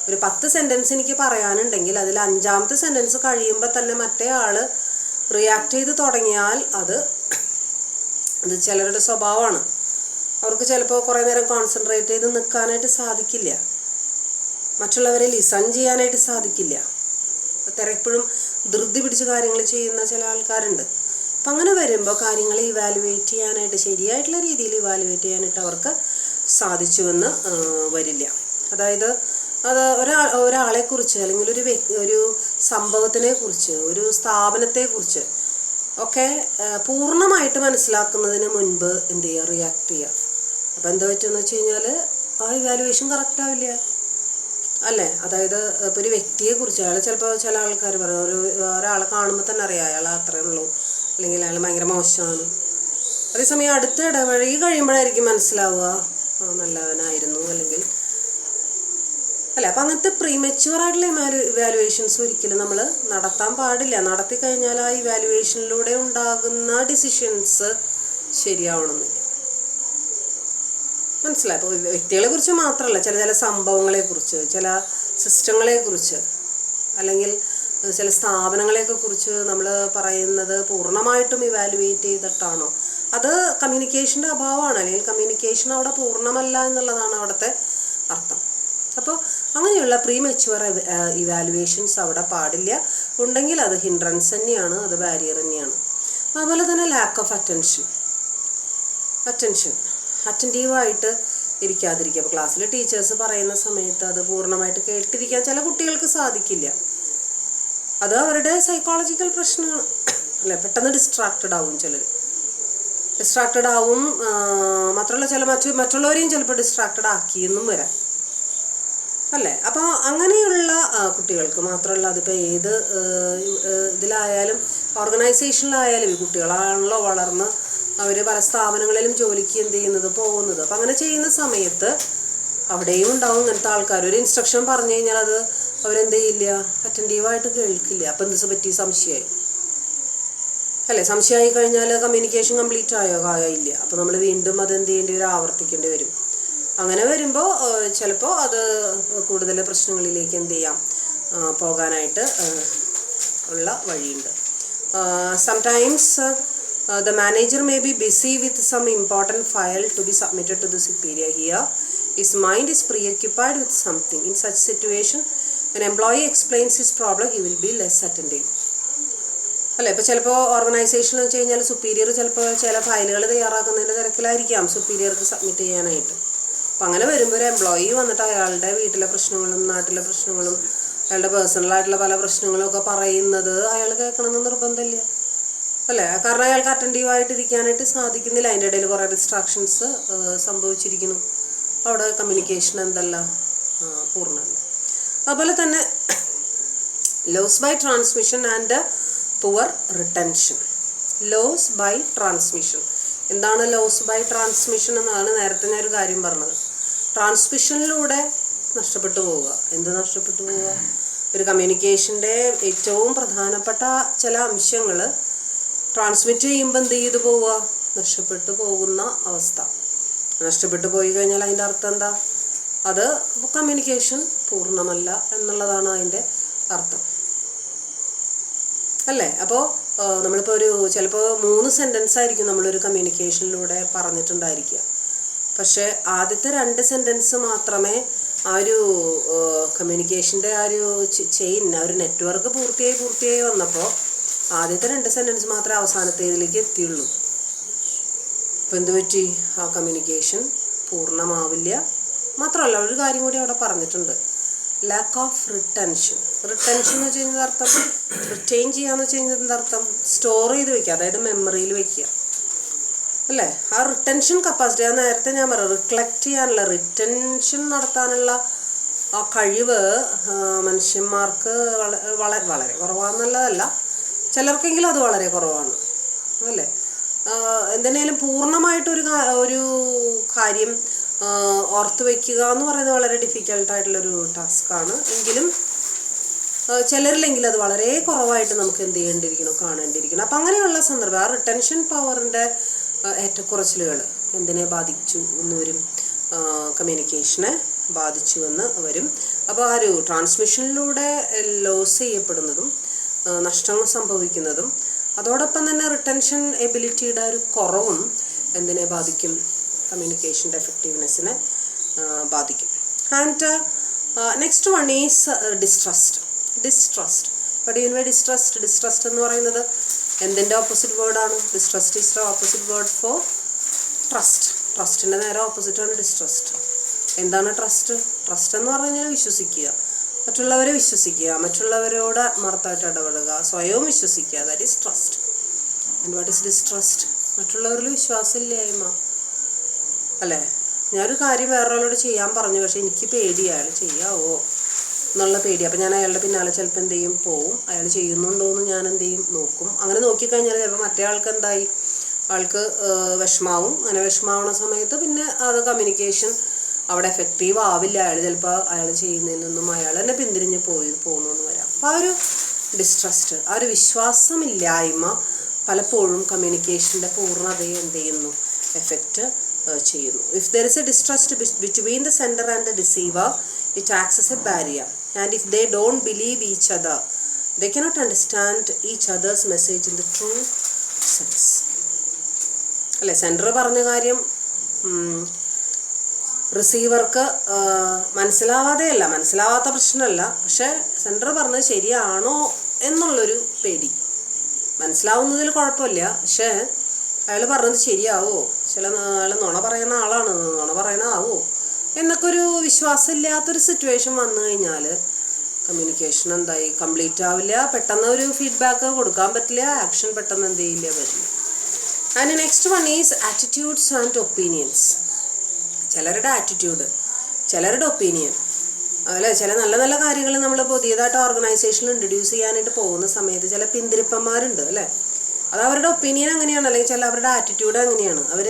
ഒരു 10 സെൻറ്റൻസ് എനിക്ക് പറയാനുണ്ടെങ്കിൽ അതിൽ 5ാമത്തെ സെൻറ്റൻസ് കഴിയുമ്പോൾ തന്നെ മറ്റേ ആൾ റിയാക്ട് ചെയ്ത് തുടങ്ങിയാൽ അത് ചിലരുടെ സ്വഭാവമാണ്. അവർക്ക് ചിലപ്പോൾ കുറേ നേരം കോൺസെൻട്രേറ്റ് ചെയ്ത് നിൽക്കാനായിട്ട് സാധിക്കില്ല, മറ്റുള്ളവരെ ലിസൺ ചെയ്യാനായിട്ട് സാധിക്കില്ല. എപ്പോഴും ധൃതി പിടിച്ച് കാര്യങ്ങൾ ചെയ്യുന്ന ചില ആൾക്കാരുണ്ട്. അപ്പം അങ്ങനെ വരുമ്പോൾ കാര്യങ്ങൾ ഇവാലുവേറ്റ് ചെയ്യാനായിട്ട്, ശരിയായിട്ടുള്ള രീതിയിൽ ഇവാലുവേറ്റ് ചെയ്യാനായിട്ട് അവർക്ക് സാധിച്ചുവെന്ന് വരില്ല. അതായത് ഒരാളെക്കുറിച്ച് അല്ലെങ്കിൽ ഒരു സംഭവത്തിനെ കുറിച്ച്, ഒരു സ്ഥാപനത്തെക്കുറിച്ച് ഒക്കെ പൂർണ്ണമായിട്ട് മനസ്സിലാക്കുന്നതിന് മുൻപ് എന്ത് ചെയ്യുക? റിയാക്ട് ചെയ്യുക. അപ്പോൾ എന്താ പറ്റുമെന്ന് വെച്ച് കഴിഞ്ഞാൽ ആ ഇവാലുവേഷൻ കറക്റ്റ് ആവില്ല അല്ലേ. അതായത് ഇപ്പോൾ ഒരു വ്യക്തിയെക്കുറിച്ച് ചിലപ്പോൾ ചില ആൾക്കാർ പറയും, ഒരാളെ കാണുമ്പോൾ തന്നെ അറിയാം അയാൾ അത്രയേ ഉള്ളൂ, അല്ലെങ്കിൽ അയാൾ ഭയങ്കര മോശമാണ്. അതേസമയം അടുത്ത ഇടപഴകി കഴിയുമ്പോഴായിരിക്കും മനസ്സിലാവുക നല്ലവനായിരുന്നു അല്ലെങ്കിൽ അല്ലേ. അപ്പം അങ്ങനത്തെ പ്രീമച്വർ ആയിട്ടുള്ള ഇവാലുവേഷൻസ് ഒരിക്കലും നമ്മൾ നടത്താൻ പാടില്ല. നടത്തി കഴിഞ്ഞാൽ ആ ഇവാലുവേഷനിലൂടെ ഉണ്ടാകുന്ന ഡിസിഷൻസ് ശരിയാവണമെന്നില്ല. മനസ്സിലായി. അപ്പോൾ വ്യക്തികളെ കുറിച്ച് മാത്രമല്ല, ചില സംഭവങ്ങളെക്കുറിച്ച്, ചില സിസ്റ്റങ്ങളെക്കുറിച്ച്, അല്ലെങ്കിൽ ചില സ്ഥാപനങ്ങളെയൊക്കെ കുറിച്ച് നമ്മൾ പറയുന്നത് പൂർണ്ണമായിട്ടും ഇവാലുവേറ്റ് ചെയ്തിട്ടാണോ? അത് കമ്മ്യൂണിക്കേഷൻ്റെ അഭാവമാണ്, അല്ലെങ്കിൽ കമ്മ്യൂണിക്കേഷൻ അവിടെ പൂർണ്ണമല്ല എന്നുള്ളതാണ് അവിടുത്തെ അർത്ഥം. അപ്പോൾ അങ്ങനെയുള്ള പ്രീമച്വർ ഇവാലുവേഷൻസ് അവിടെ പാടില്ല. ഉണ്ടെങ്കിൽ അത് ഹിൻഡ്രൻസ് തന്നെയാണ്, അത് ബാരിയർ തന്നെയാണ്. അതുപോലെ തന്നെ ലാക്ക് ഓഫ് അറ്റൻഷൻ അറ്റൻറ്റീവായിട്ട് ഇരിക്കാതിരിക്കുക. അപ്പോൾ ക്ലാസ്സിൽ ടീച്ചേഴ്സ് പറയുന്ന സമയത്ത് അത് പൂർണ്ണമായിട്ട് കേട്ടിരിക്കാൻ ചില കുട്ടികൾക്ക് സാധിക്കില്ല. അത് അവരുടെ സൈക്കോളജിക്കൽ പ്രശ്നമാണ് അല്ലേ. പെട്ടെന്ന് ഡിസ്ട്രാക്റ്റഡ് ആവും, മാത്രമല്ല മറ്റുള്ളവരെയും ചിലപ്പോൾ ഡിസ്ട്രാക്റ്റഡ് ആക്കിയെന്നും വരാം അല്ലേ. അപ്പോൾ അങ്ങനെയുള്ള കുട്ടികൾക്ക് മാത്രമല്ല, അതിപ്പോൾ ഏത് ഇതിലായാലും ഓർഗനൈസേഷനിലായാലും ഈ കുട്ടികളാണല്ലോ വളർന്ന് അവർ പല സ്ഥാപനങ്ങളിലും ജോലിക്ക് എന്ത് ചെയ്യുന്നത്, പോകുന്നത്. അപ്പം അങ്ങനെ ചെയ്യുന്ന സമയത്ത് അവിടെയും ഉണ്ടാവും ഇങ്ങനത്തെ ആൾക്കാർ. ഒരു ഇൻസ്ട്രക്ഷൻ പറഞ്ഞു കഴിഞ്ഞാൽ അത് അവരെന്ത് ചെയ്യില്ല, അറ്റൻറ്റീവായിട്ട് കേൾക്കില്ല. അപ്പം എന്ത് പറ്റി? സംശയമായി അല്ലേ. സംശയമായി കഴിഞ്ഞാൽ കമ്മ്യൂണിക്കേഷൻ കംപ്ലീറ്റ് ആയില്ല. അപ്പോൾ നമ്മൾ വീണ്ടും അതെന്ത് ചെയ്യേണ്ടി വരും? ആവർത്തിക്കേണ്ടി വരും. അങ്ങനെ വരുമ്പോൾ ചിലപ്പോൾ അത് കൂടുതൽ പ്രശ്നങ്ങളിലേക്ക് എന്ത് ചെയ്യാം, പോകാനായിട്ട് ഉള്ള വഴിയുണ്ട്. Sometimes The manager may be busy with some important file to be submitted to the superior. Here, his mind is preoccupied with something. In such situation, when employee explains his problem, he will be less attentive. അല്ലേ? ഇപ്പോൾ ചിലപ്പോൾ organisation എന്ന് വെച്ച് കഴിഞ്ഞാൽ superior ചിലപ്പോൾ ചില ഫയലുകൾ തയ്യാറാക്കുന്നതിൻ്റെ തിരക്കിലായിരിക്കാം സുപ്പീരിയർക്ക് submit ചെയ്യാനായിട്ട്. അപ്പം അങ്ങനെ വരുമ്പോൾ ഒരു എംപ്ലോയി വന്നിട്ട് അയാളുടെ വീട്ടിലെ പ്രശ്നങ്ങളും നാട്ടിലെ പ്രശ്നങ്ങളും അയാളുടെ പേഴ്സണലായിട്ടുള്ള പല പ്രശ്നങ്ങളും ഒക്കെ പറയുന്നത് അയാൾ കേൾക്കണമെന്ന് നിർബന്ധമില്ല, അല്ലേ? കാരണം അയാൾക്ക് അറ്റൻറ്റീവായിട്ടിരിക്കാനായിട്ട് സാധിക്കുന്നില്ല. അതിൻ്റെ ഇടയിൽ കുറേ ഡിസ്ട്രാക്ഷൻസ് സംഭവിച്ചിരിക്കുന്നു. അവിടെ കമ്മ്യൂണിക്കേഷൻ എന്തല്ല, പൂർണ്ണമല്ല. അതുപോലെ തന്നെ loss by transmission and poor retention. Loss by transmission. എന്താണ് ലോസ് ബൈ ട്രാൻസ്മിഷൻ എന്നാണ് നേരത്തെ ഞാൻ ഒരു കാര്യം പറഞ്ഞത്. ട്രാൻസ്മിഷനിലൂടെ നഷ്ടപ്പെട്ടു പോവുക. എന്ത് നഷ്ടപ്പെട്ടു പോവുക? ഒരു കമ്മ്യൂണിക്കേഷൻ്റെ ഏറ്റവും പ്രധാനപ്പെട്ട ചില അംശങ്ങൾ ട്രാൻസ്മിറ്റ് ചെയ്യുമ്പോൾ എന്ത് ചെയ്തു പോവുക? നഷ്ടപ്പെട്ടു പോകുന്ന അവസ്ഥ. നഷ്ടപ്പെട്ടു പോയി കഴിഞ്ഞാൽ അതിൻ്റെ അർത്ഥം എന്താ? അത് കമ്മ്യൂണിക്കേഷൻ പൂർണ്ണമല്ല എന്നുള്ളതാണ് അതിൻ്റെ അർത്ഥം, അല്ലേ? അപ്പോൾ നമ്മളിപ്പോൾ ചിലപ്പോൾ 3 സെൻറ്റൻസ് ആയിരിക്കും നമ്മളൊരു കമ്മ്യൂണിക്കേഷനിലൂടെ പറഞ്ഞിട്ടുണ്ടായിരിക്കുക. പക്ഷേ ആദ്യത്തെ 2 സെൻറ്റൻസ് മാത്രമേ ആ ഒരു കമ്മ്യൂണിക്കേഷൻ്റെ ആ ഒരു ചെയിൻ, ആ ഒരു നെറ്റ്വർക്ക് പൂർത്തിയായി വന്നപ്പോൾ ആദ്യത്തെ 2 സെൻറ്റൻസ് മാത്രമേ അവസാനത്തേതിലേക്ക് എത്തിയുള്ളൂ. അപ്പോൾ എന്ത് പറ്റി? ആ കമ്മ്യൂണിക്കേഷൻ പൂർണ്ണമാവില്ല. മാത്രമല്ല ഒരു കാര്യം കൂടി അവിടെ പറഞ്ഞിട്ടുണ്ട്, ലാക്ക് ഓഫ് റിട്ടൻഷൻ. റിട്ടൻഷൻ എന്ന് വെച്ച് കഴിഞ്ഞാൽ അർത്ഥം റിറ്റെയിൻ ചെയ്യാന്ന് വെച്ച് കഴിഞ്ഞാൽ എന്താർത്ഥം? സ്റ്റോർ ചെയ്ത് വെക്കുക, അതായത് മെമ്മറിയിൽ വെക്കുക, അല്ലേ? ആ റിട്ടൻഷൻ കപ്പാസിറ്റി, അത് നേരത്തെ ഞാൻ പറഞ്ഞു, റിഫ്ലക്റ്റ് ചെയ്യാനുള്ള, റിട്ടൻഷൻ നടത്താനുള്ള ആ കഴിവ് മനുഷ്യന്മാർക്ക് വളരെ കുറവാണെന്നുള്ളതല്ല, ചിലർക്കെങ്കിലും അത് വളരെ കുറവാണ്, അല്ലേ? എന്തിനേലും പൂർണ്ണമായിട്ടൊരു കാര്യം ഓർത്ത് വയ്ക്കുക എന്ന് പറയുന്നത് വളരെ ഡിഫിക്കൽട്ടായിട്ടുള്ളൊരു ടാസ്ക്കാണ്. എങ്കിലും ചിലരിലെങ്കിലും അത് വളരെ കുറവായിട്ട് നമുക്ക് എന്ത് ചെയ്യേണ്ടിയിരിക്കണം, കാണേണ്ടിയിരിക്കണം. അപ്പം അങ്ങനെയുള്ള സന്ദർഭം, ആ റിട്ടൻഷൻ പവറിൻ്റെ ഏറ്റക്കുറച്ചിലുകൾ എന്തിനെ ബാധിച്ചു എന്ന് വരും? കമ്മ്യൂണിക്കേഷനെ ബാധിച്ചു എന്ന് വരും. അപ്പോൾ ആ ഒരു ട്രാൻസ്മിഷനിലൂടെ ലോസ് ചെയ്യപ്പെടുന്നതും നഷ്ടങ്ങൾ സംഭവിക്കുന്നതും അതോടൊപ്പം തന്നെ റിട്ടൻഷൻ എബിലിറ്റിയുടെ ഒരു കുറവും എന്തിനെ ബാധിക്കും? കമ്മ്യൂണിക്കേഷൻ്റെ എഫക്റ്റീവ്നെസ്സിനെ ബാധിക്കും. And next one is distrust. What you mean by distrust? Distrust എന്ന് പറയുന്നത് എന്തിൻ്റെ ഓപ്പോസിറ്റ് വേർഡാണ്? Distrust is the opposite word for trust. ട്രസ്റ്റിൻ്റെ നേരെ ഓപ്പോസിറ്റാണ് ഡിസ്ട്രസ്റ്റ്. എന്താണ് ട്രസ്റ്റ്? ട്രസ്റ്റ് എന്ന് പറഞ്ഞു കഴിഞ്ഞാൽ വിശ്വസിക്കുക, മറ്റുള്ളവരെ വിശ്വസിക്കുക, മറ്റുള്ളവരോട് ആത്മാർത്ഥമായിട്ട് ഇടപെടുക, സ്വയവും വിശ്വസിക്കുക. That is trust. And what is distrust? മറ്റുള്ളവരിൽ വിശ്വാസമില്ലായ്മ, അല്ലേ? ഞാനൊരു കാര്യം വേറൊരാളോട് ചെയ്യാൻ പറഞ്ഞു, പക്ഷേ എനിക്ക് പേടിയാണ്, അയാൾ ചെയ്യാവോ എന്നുള്ള പേടി. അപ്പം ഞാൻ അയാളുടെ പിന്നാലെ ചിലപ്പോൾ എന്ത് ചെയ്യും? പോവും. അയാൾ ചെയ്യുന്നുണ്ടോ എന്ന് ഞാൻ എന്ത് ചെയ്യും? നോക്കും. അങ്ങനെ നോക്കിക്കഴിഞ്ഞാൽ ചിലപ്പോൾ മറ്റേ ആൾക്ക് എന്തായി? ആൾക്ക് വിഷമാവും. അങ്ങനെ വിഷമാവുന്ന സമയത്ത് പിന്നെ അത് കമ്മ്യൂണിക്കേഷൻ അവിടെ എഫക്റ്റീവ് ആവില്ല. അയാൾ ചിലപ്പോൾ അയാൾ ചെയ്യുന്നതിൽ നിന്നും അയാൾ തന്നെ പിന്തിരിഞ്ഞ് പോകുന്നു എന്ന് വരാം. അപ്പോൾ ആ ഒരു ഡിസ്ട്രസ്റ്റ്, ആ ഒരു വിശ്വാസമില്ലായ്മ പലപ്പോഴും കമ്മ്യൂണിക്കേഷൻ്റെ പൂർണ്ണതയെ എന്ത് ചെയ്യുന്നു? എഫക്റ്റ് ചെയ്യുന്നു. If there is A distrust between the sender and the receiver, it acts as a barrier, and if they don't believe each other, they cannot understand each other's message in the true sense. അല്ലേ? Sender പറഞ്ഞ കാര്യം റിസീവർക്ക് മനസ്സിലാവാത്ത പ്രശ്നമല്ല, പക്ഷെ sender പറഞ്ഞത് ശരിയാണോ എന്നുള്ളൊരു പേടി. മനസ്സിലാവുന്നതിൽ കുഴപ്പമില്ല, പക്ഷേ അയാൾ പറഞ്ഞത് ശരിയാവോ, അയാൾ നുണ പറയുന്ന ആളാണ്, നുണ പറയുന്നതാവോ എന്നൊക്കെ ഒരു വിശ്വാസമില്ലാത്തൊരു സിറ്റുവേഷൻ വന്നു കഴിഞ്ഞാൽ കമ്മ്യൂണിക്കേഷൻ എന്തായി? കംപ്ലീറ്റ് ആവില്ല. പെട്ടെന്ന് ഒരു ഫീഡ്ബാക്ക് കൊടുക്കാൻ പറ്റില്ല. ആക്ഷൻ പെട്ടെന്ന് എന്ത് ചെയ്യില്ല, വരില്ല. And next one is attitudes and opinions. ചിലരുടെ ആറ്റിറ്റ്യൂഡ്, ചിലരുടെ ഒപ്പീനിയൻ, അല്ലേ? ചില നല്ല നല്ല കാര്യങ്ങൾ നമ്മൾ പുതിയതായിട്ട് ഓർഗനൈസേഷനിൽ ഇൻട്രൊഡ്യൂസ് ചെയ്യാനായിട്ട് പോകുന്ന സമയത്ത് ചില പിന്തിരിപ്പന്മാരുണ്ട്, അല്ലേ? അത് അവരുടെ ഒപ്പീനിയൻ അങ്ങനെയാണ്, അല്ലെങ്കിൽ ചില അവരുടെ ആറ്റിറ്റ്യൂഡ് അങ്ങനെയാണ്. അവർ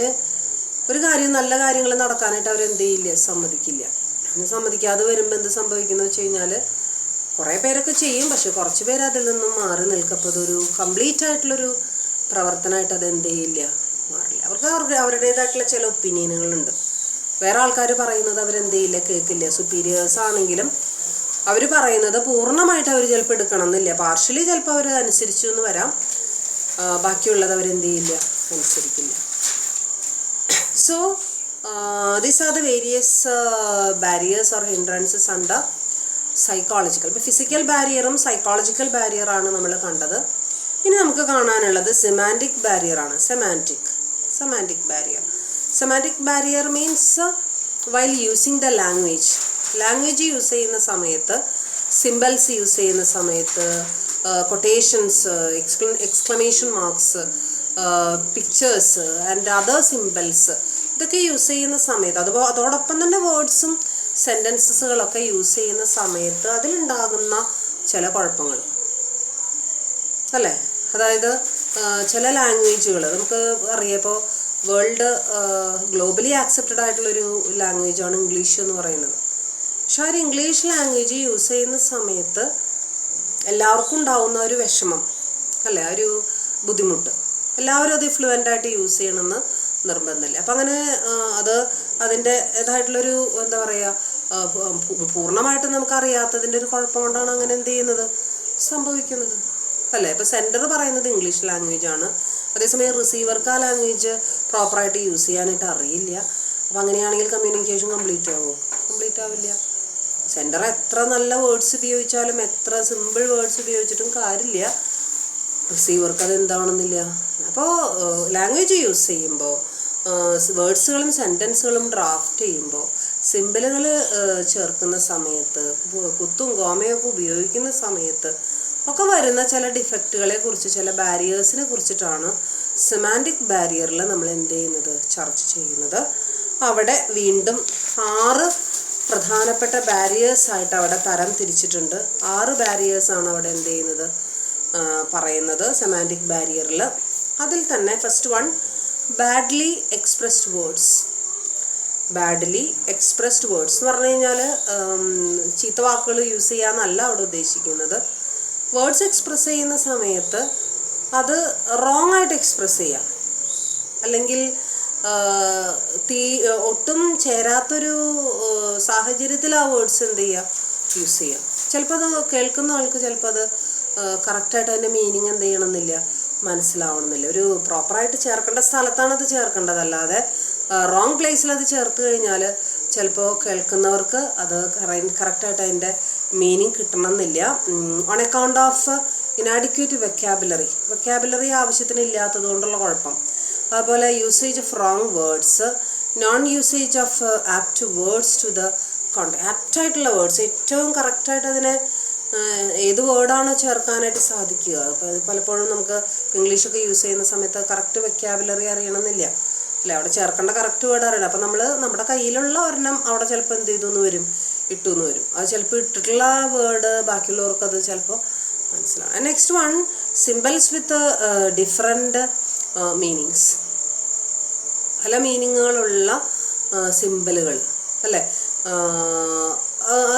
ഒരു കാര്യം, നല്ല കാര്യങ്ങൾ നടക്കാനായിട്ട് അവരെന്ത് ചെയ്യില്ല, സമ്മതിക്കില്ല. അങ്ങനെ സമ്മതിക്കാതെ വരുമ്പോൾ എന്ത് സംഭവിക്കുന്നത് വെച്ച് കഴിഞ്ഞാൽ കുറേ പേരൊക്കെ ചെയ്യും, പക്ഷെ കുറച്ച് പേര് അതിൽ നിന്നും മാറി നിൽക്കപ്പോൾ അതൊരു കംപ്ലീറ്റ് ആയിട്ടുള്ളൊരു പ്രവർത്തനമായിട്ട് അത് എന്ത് ചെയ്യില്ല, മാറില്ല. അവരുടേതായിട്ടുള്ള ചില ഒപ്പീനിയനുകളുണ്ട്. വേറെ ആൾക്കാർ പറയുന്നത് അവരെന്ത് ചെയ്യില്ല, കേൾക്കില്ല. സുപ്പീരിയേഴ്സ് ആണെങ്കിലും അവർ പറയുന്നത് പൂർണ്ണമായിട്ട് അവർ ചിലപ്പോൾ എടുക്കണം എന്നില്ല, പാർഷ്യലി ചിലപ്പോൾ അവർ അനുസരിച്ചു എന്ന് വരാം. ബാക്കിയുള്ളത് അവരെന്ത് ചെയ്യില്ല, അനുസരിക്കില്ല. So these are the various barriers or hindrances under psychological. ഇപ്പോൾ ഫിസിക്കൽ ബാരിയറും സൈക്കോളജിക്കൽ ബാരിയറാണ് നമ്മൾ കണ്ടത്. ഇനി നമുക്ക് കാണാനുള്ളത് സെമാൻറ്റിക് ബാരിയറാണ്. Semantic barrier means while using the language use ചെയ്യുന്ന സമയത്ത്, സിംബൽസ് യൂസ് ചെയ്യുന്ന സമയത്ത്, quotations, exclamation marks, pictures and other symbols, ഇതൊക്കെ യൂസ് ചെയ്യുന്ന സമയത്ത്, അതോടൊപ്പം തന്നെ വേർഡ്സും സെൻറ്റൻസസുകളൊക്കെ യൂസ് ചെയ്യുന്ന സമയത്ത് അതിലുണ്ടാകുന്ന ചില കുഴപ്പങ്ങൾ അല്ലേ. അതായത് ചില ലാംഗ്വേജുകൾ നമുക്ക് അറിയാം. ഇപ്പോൾ വേൾഡ് ഗ്ലോബലി ആക്സെപ്റ്റഡ് ആയിട്ടുള്ളൊരു ലാംഗ്വേജാണ് ഇംഗ്ലീഷ് എന്ന് പറയുന്നത്. പക്ഷെ ആ ഒരു ഇംഗ്ലീഷ് ലാംഗ്വേജ് യൂസ് ചെയ്യുന്ന സമയത്ത് എല്ലാവർക്കും ഉണ്ടാവുന്ന ഒരു വിഷമം അല്ലേ, ഒരു ബുദ്ധിമുട്ട്, എല്ലാവരും അത് ഫ്ലുവൻ്റായിട്ട് യൂസ് ചെയ്യണമെന്ന് നിർബന്ധമില്ല. അപ്പം അങ്ങനെ അതിൻ്റെതായിട്ടുള്ളൊരു എന്താ പറയുക, പൂർണ്ണമായിട്ടും നമുക്കറിയാത്തതിൻ്റെ ഒരു കുഴപ്പം കൊണ്ടാണ് അങ്ങനെ എന്ത് ചെയ്യുന്നത്, സംഭവിക്കുന്നത് അല്ലേ. ഇപ്പോൾ സെൻറ്റർ പറയുന്നത് ഇംഗ്ലീഷ് ലാംഗ്വേജാണ്, അതേസമയം റിസീവർക്ക് ആ ലാംഗ്വേജ് പ്രോപ്പറായിട്ട് യൂസ് ചെയ്യാനായിട്ട് അറിയില്ല. അപ്പം അങ്ങനെയാണെങ്കിൽ കമ്മ്യൂണിക്കേഷൻ കംപ്ലീറ്റ് ആവില്ല. സെൻറ്റർ എത്ര നല്ല വേർഡ്സ് ഉപയോഗിച്ചാലും, എത്ര സിമ്പിൾ വേർഡ്സ് ഉപയോഗിച്ചിട്ടും കാര്യമില്ല, റിസീവർക്ക് അത് എന്താവണമെന്നില്ല. അപ്പോൾ ലാംഗ്വേജ് യൂസ് ചെയ്യുമ്പോൾ, വേർഡ്സുകളും സെൻറ്റൻസുകളും ഡ്രാഫ്റ്റ് ചെയ്യുമ്പോൾ, സിമ്പിളുകൾ ചേർക്കുന്ന സമയത്ത്, കുത്തും കോമയൊക്കെ ഉപയോഗിക്കുന്ന സമയത്ത് ഒക്കെ വരുന്ന ചില ഡിഫക്റ്റുകളെ കുറിച്ച്, ചില ബാരിയേഴ്സിനെ കുറിച്ചിട്ടാണ് സെമാൻറ്റിക് ബാരിയറിൽ നമ്മൾ എന്ത് ചെയ്യുന്നത്, ചർച്ച ചെയ്യുന്നത്. അവിടെ വീണ്ടും 6 പ്രധാനപ്പെട്ട ബാരിയേഴ്സായിട്ട് അവിടെ തരം തിരിച്ചിട്ടുണ്ട്. 6 ബാരിയേഴ്സാണ് അവിടെ എന്ത് ചെയ്യുന്നത്, പറയുന്നത് സെമാൻറ്റിക് ബാരിയറിൽ. അതിൽ തന്നെ first one, badly expressed words എന്ന് പറഞ്ഞു കഴിഞ്ഞാൽ ചീത്ത വാക്കുകൾ യൂസ് ചെയ്യാമെന്നല്ല അവിടെ ഉദ്ദേശിക്കുന്നത്. വേർഡ്സ് എക്സ്പ്രസ് ചെയ്യുന്ന സമയത്ത് അത് റോങ് ആയിട്ട് എക്സ്പ്രസ് ചെയ്യാം, അല്ലെങ്കിൽ ഒട്ടും ചേരാത്തൊരു സാഹചര്യത്തിൽ ആ വേർഡ്സ് എന്ത് ചെയ്യുക, യൂസ് ചെയ്യാം. ചിലപ്പോൾ അത് കേൾക്കുന്ന ആൾക്ക് ചിലപ്പോൾ അത് കറക്റ്റായിട്ട് അതിൻ്റെ മീനിങ് എന്ത് ചെയ്യണമെന്നില്ല, മനസ്സിലാവണമെന്നില്ല. ഒരു പ്രോപ്പറായിട്ട് ചേർക്കേണ്ട സ്ഥലത്താണ് അത് ചേർക്കേണ്ടത്, അല്ലാതെ റോങ് പ്ലേസിൽ അത് ചേർത്ത് കഴിഞ്ഞാൽ ചിലപ്പോൾ കേൾക്കുന്നവർക്ക് അത് കറക്റ്റായിട്ട് അതിൻ്റെ മീനിങ് കിട്ടണമെന്നില്ല. On account of inadequate vocabulary ആവശ്യത്തിന് ഇല്ലാത്തത് കൊണ്ടുള്ള കുഴപ്പം. അതുപോലെ usage of wrong words, non usage of apt words to the കോണ്ട്. ആപ്റ്റായിട്ടുള്ള വേർഡ്സ്, ഏറ്റവും കറക്റ്റായിട്ട് അതിനെ ഏത് വേർഡാണോ ചേർക്കാനായിട്ട് സാധിക്കുക. അപ്പോൾ പലപ്പോഴും നമുക്ക് ഇംഗ്ലീഷൊക്കെ യൂസ് ചെയ്യുന്ന സമയത്ത് കറക്റ്റ് വെക്കാബുലറി അറിയണമെന്നില്ല അല്ലേ, അവിടെ ചേർക്കേണ്ട കറക്റ്റ് വേർഡ് അറിയണം. അപ്പം നമ്മുടെ കയ്യിലുള്ള ഒരെണ്ണം അവിടെ ചിലപ്പോൾ എന്ത് ചെയ്തു വരും, ഇട്ടു എന്ന് വരും. അത് ചിലപ്പോൾ ഇട്ടിട്ടുള്ള വേർഡ് ബാക്കിയുള്ളവർക്ക് അത് ചിലപ്പോൾ മനസ്സിലാവും. Next one, symbols with different meanings, പല മീനിങ്ങുകളുള്ള സിംബലുകൾ അല്ലേ.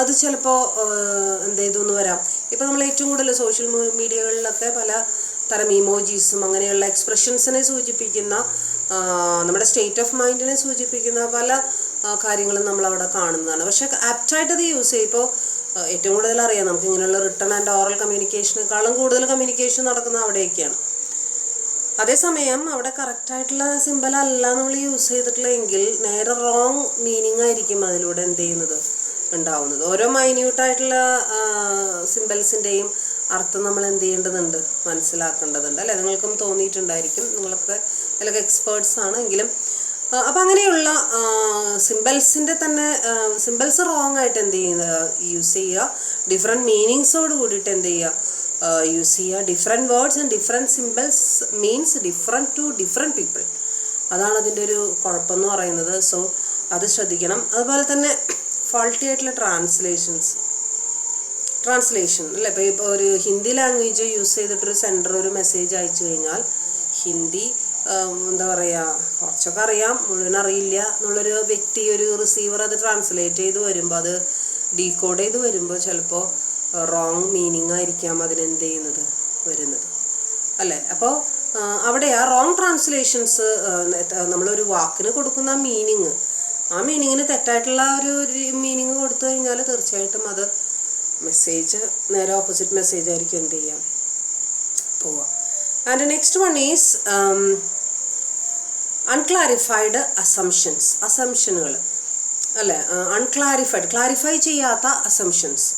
അത് ചിലപ്പോൾ എന്ത് ചെയ്തു എന്ന് വരാം. ഇപ്പം നമ്മൾ ഏറ്റവും കൂടുതൽ സോഷ്യൽ മീഡിയകളിലൊക്കെ പല തരം ഇമോജീസും അങ്ങനെയുള്ള എക്സ്പ്രഷൻസിനെ സൂചിപ്പിക്കുന്ന, നമ്മുടെ സ്റ്റേറ്റ് ഓഫ് മൈൻഡിനെ സൂചിപ്പിക്കുന്ന പല കാര്യങ്ങളും നമ്മളവിടെ കാണുന്നതാണ്. പക്ഷേ ആപ്റ്റായിട്ട് അത് യൂസ് ചെയ്യും. ഇപ്പോൾ ഏറ്റവും കൂടുതൽ അറിയാം നമുക്ക് ഇങ്ങനെയുള്ള റിട്ടൺ ആൻഡ് ഓറൽ കമ്മ്യൂണിക്കേഷനേക്കാളും കൂടുതൽ കമ്മ്യൂണിക്കേഷൻ നടക്കുന്നത് അവിടെയൊക്കെയാണ്. അതേസമയം അവിടെ കറക്റ്റായിട്ടുള്ള സിമ്പലല്ല നമ്മൾ യൂസ് ചെയ്തിട്ടുള്ളതെങ്കിൽ നേരെ റോങ് മീനിങ് ആയിരിക്കും അതിലൂടെ എന്ത് ചെയ്യുന്നത്, ഉണ്ടാവുന്നത്. ഓരോ മൈന്യൂട്ടായിട്ടുള്ള സിംബൽസിൻ്റെയും അർത്ഥം നമ്മൾ എന്ത് ചെയ്യേണ്ടതുണ്ട്, മനസ്സിലാക്കേണ്ടതുണ്ട് അല്ലേ. നിങ്ങൾക്കും തോന്നിയിട്ടുണ്ടായിരിക്കും, നിങ്ങളൊക്കെ അതിലൊക്കെ എക്സ്പേർട്സ് ആണ് എങ്കിലും. അപ്പം അങ്ങനെയുള്ള സിംബൽസിൻ്റെ തന്നെ സിംബൽസ് റോങ് ആയിട്ട് എന്ത് ചെയ്യുക, യൂസ് ചെയ്യുക, ഡിഫറെൻറ്റ് മീനിങ്സോട് കൂടിയിട്ട് എന്ത് ചെയ്യുക, യൂസ് ചെയ്യുക. Different words and different symbols means different to different people. അതാണ് അതിൻ്റെ ഒരു കുഴപ്പമെന്ന് പറയുന്നത്. സോ അത് ശ്രദ്ധിക്കണം. അതുപോലെ തന്നെ ഫാൾട്ടി ആയിട്ടുള്ള ട്രാൻസ്ലേഷൻ അല്ലേ. ഇപ്പോൾ ഒരു ഹിന്ദി ലാംഗ്വേജ് യൂസ് ചെയ്തിട്ടൊരു സെൻറ്റർ ഒരു മെസ്സേജ് അയച്ചു കഴിഞ്ഞാൽ, ഹിന്ദി എന്താ പറയുക, കുറച്ചൊക്കെ അറിയാം, മുഴുവൻ അറിയില്ല എന്നുള്ളൊരു വ്യക്തി, ഒരു റിസീവർ അത് ട്രാൻസ്ലേറ്റ് ചെയ്ത് വരുമ്പോൾ, അത് ഡീകോഡ് ചെയ്ത് വരുമ്പോൾ ചിലപ്പോൾ റോങ് മീനിങ് ആയിരിക്കാം അതിനെന്ത് ചെയ്യുന്നത്, വരുന്നത് അല്ലേ. അപ്പോൾ അവിടെ ആ റോങ് ട്രാൻസ്ലേഷൻസ്, നമ്മളൊരു വാക്കിന് കൊടുക്കുന്ന ആ മീനിങ്ങിന് തെറ്റായിട്ടുള്ള ഒരു മീനിങ് കൊടുത്തു കഴിഞ്ഞാൽ തീർച്ചയായിട്ടും അത് മെസ്സേജ് നേരെ ഓപ്പോസിറ്റ് മെസ്സേജ് ആയിരിക്കും എന്ത് ചെയ്യാം, പോവുക. And the next one is unclarified assumptions. അസംഷനുകൾ അല്ലേ, അൺക്ലാരിഫൈഡ്, ക്ലാരിഫൈ ചെയ്യാത്ത അസംഷൻസ്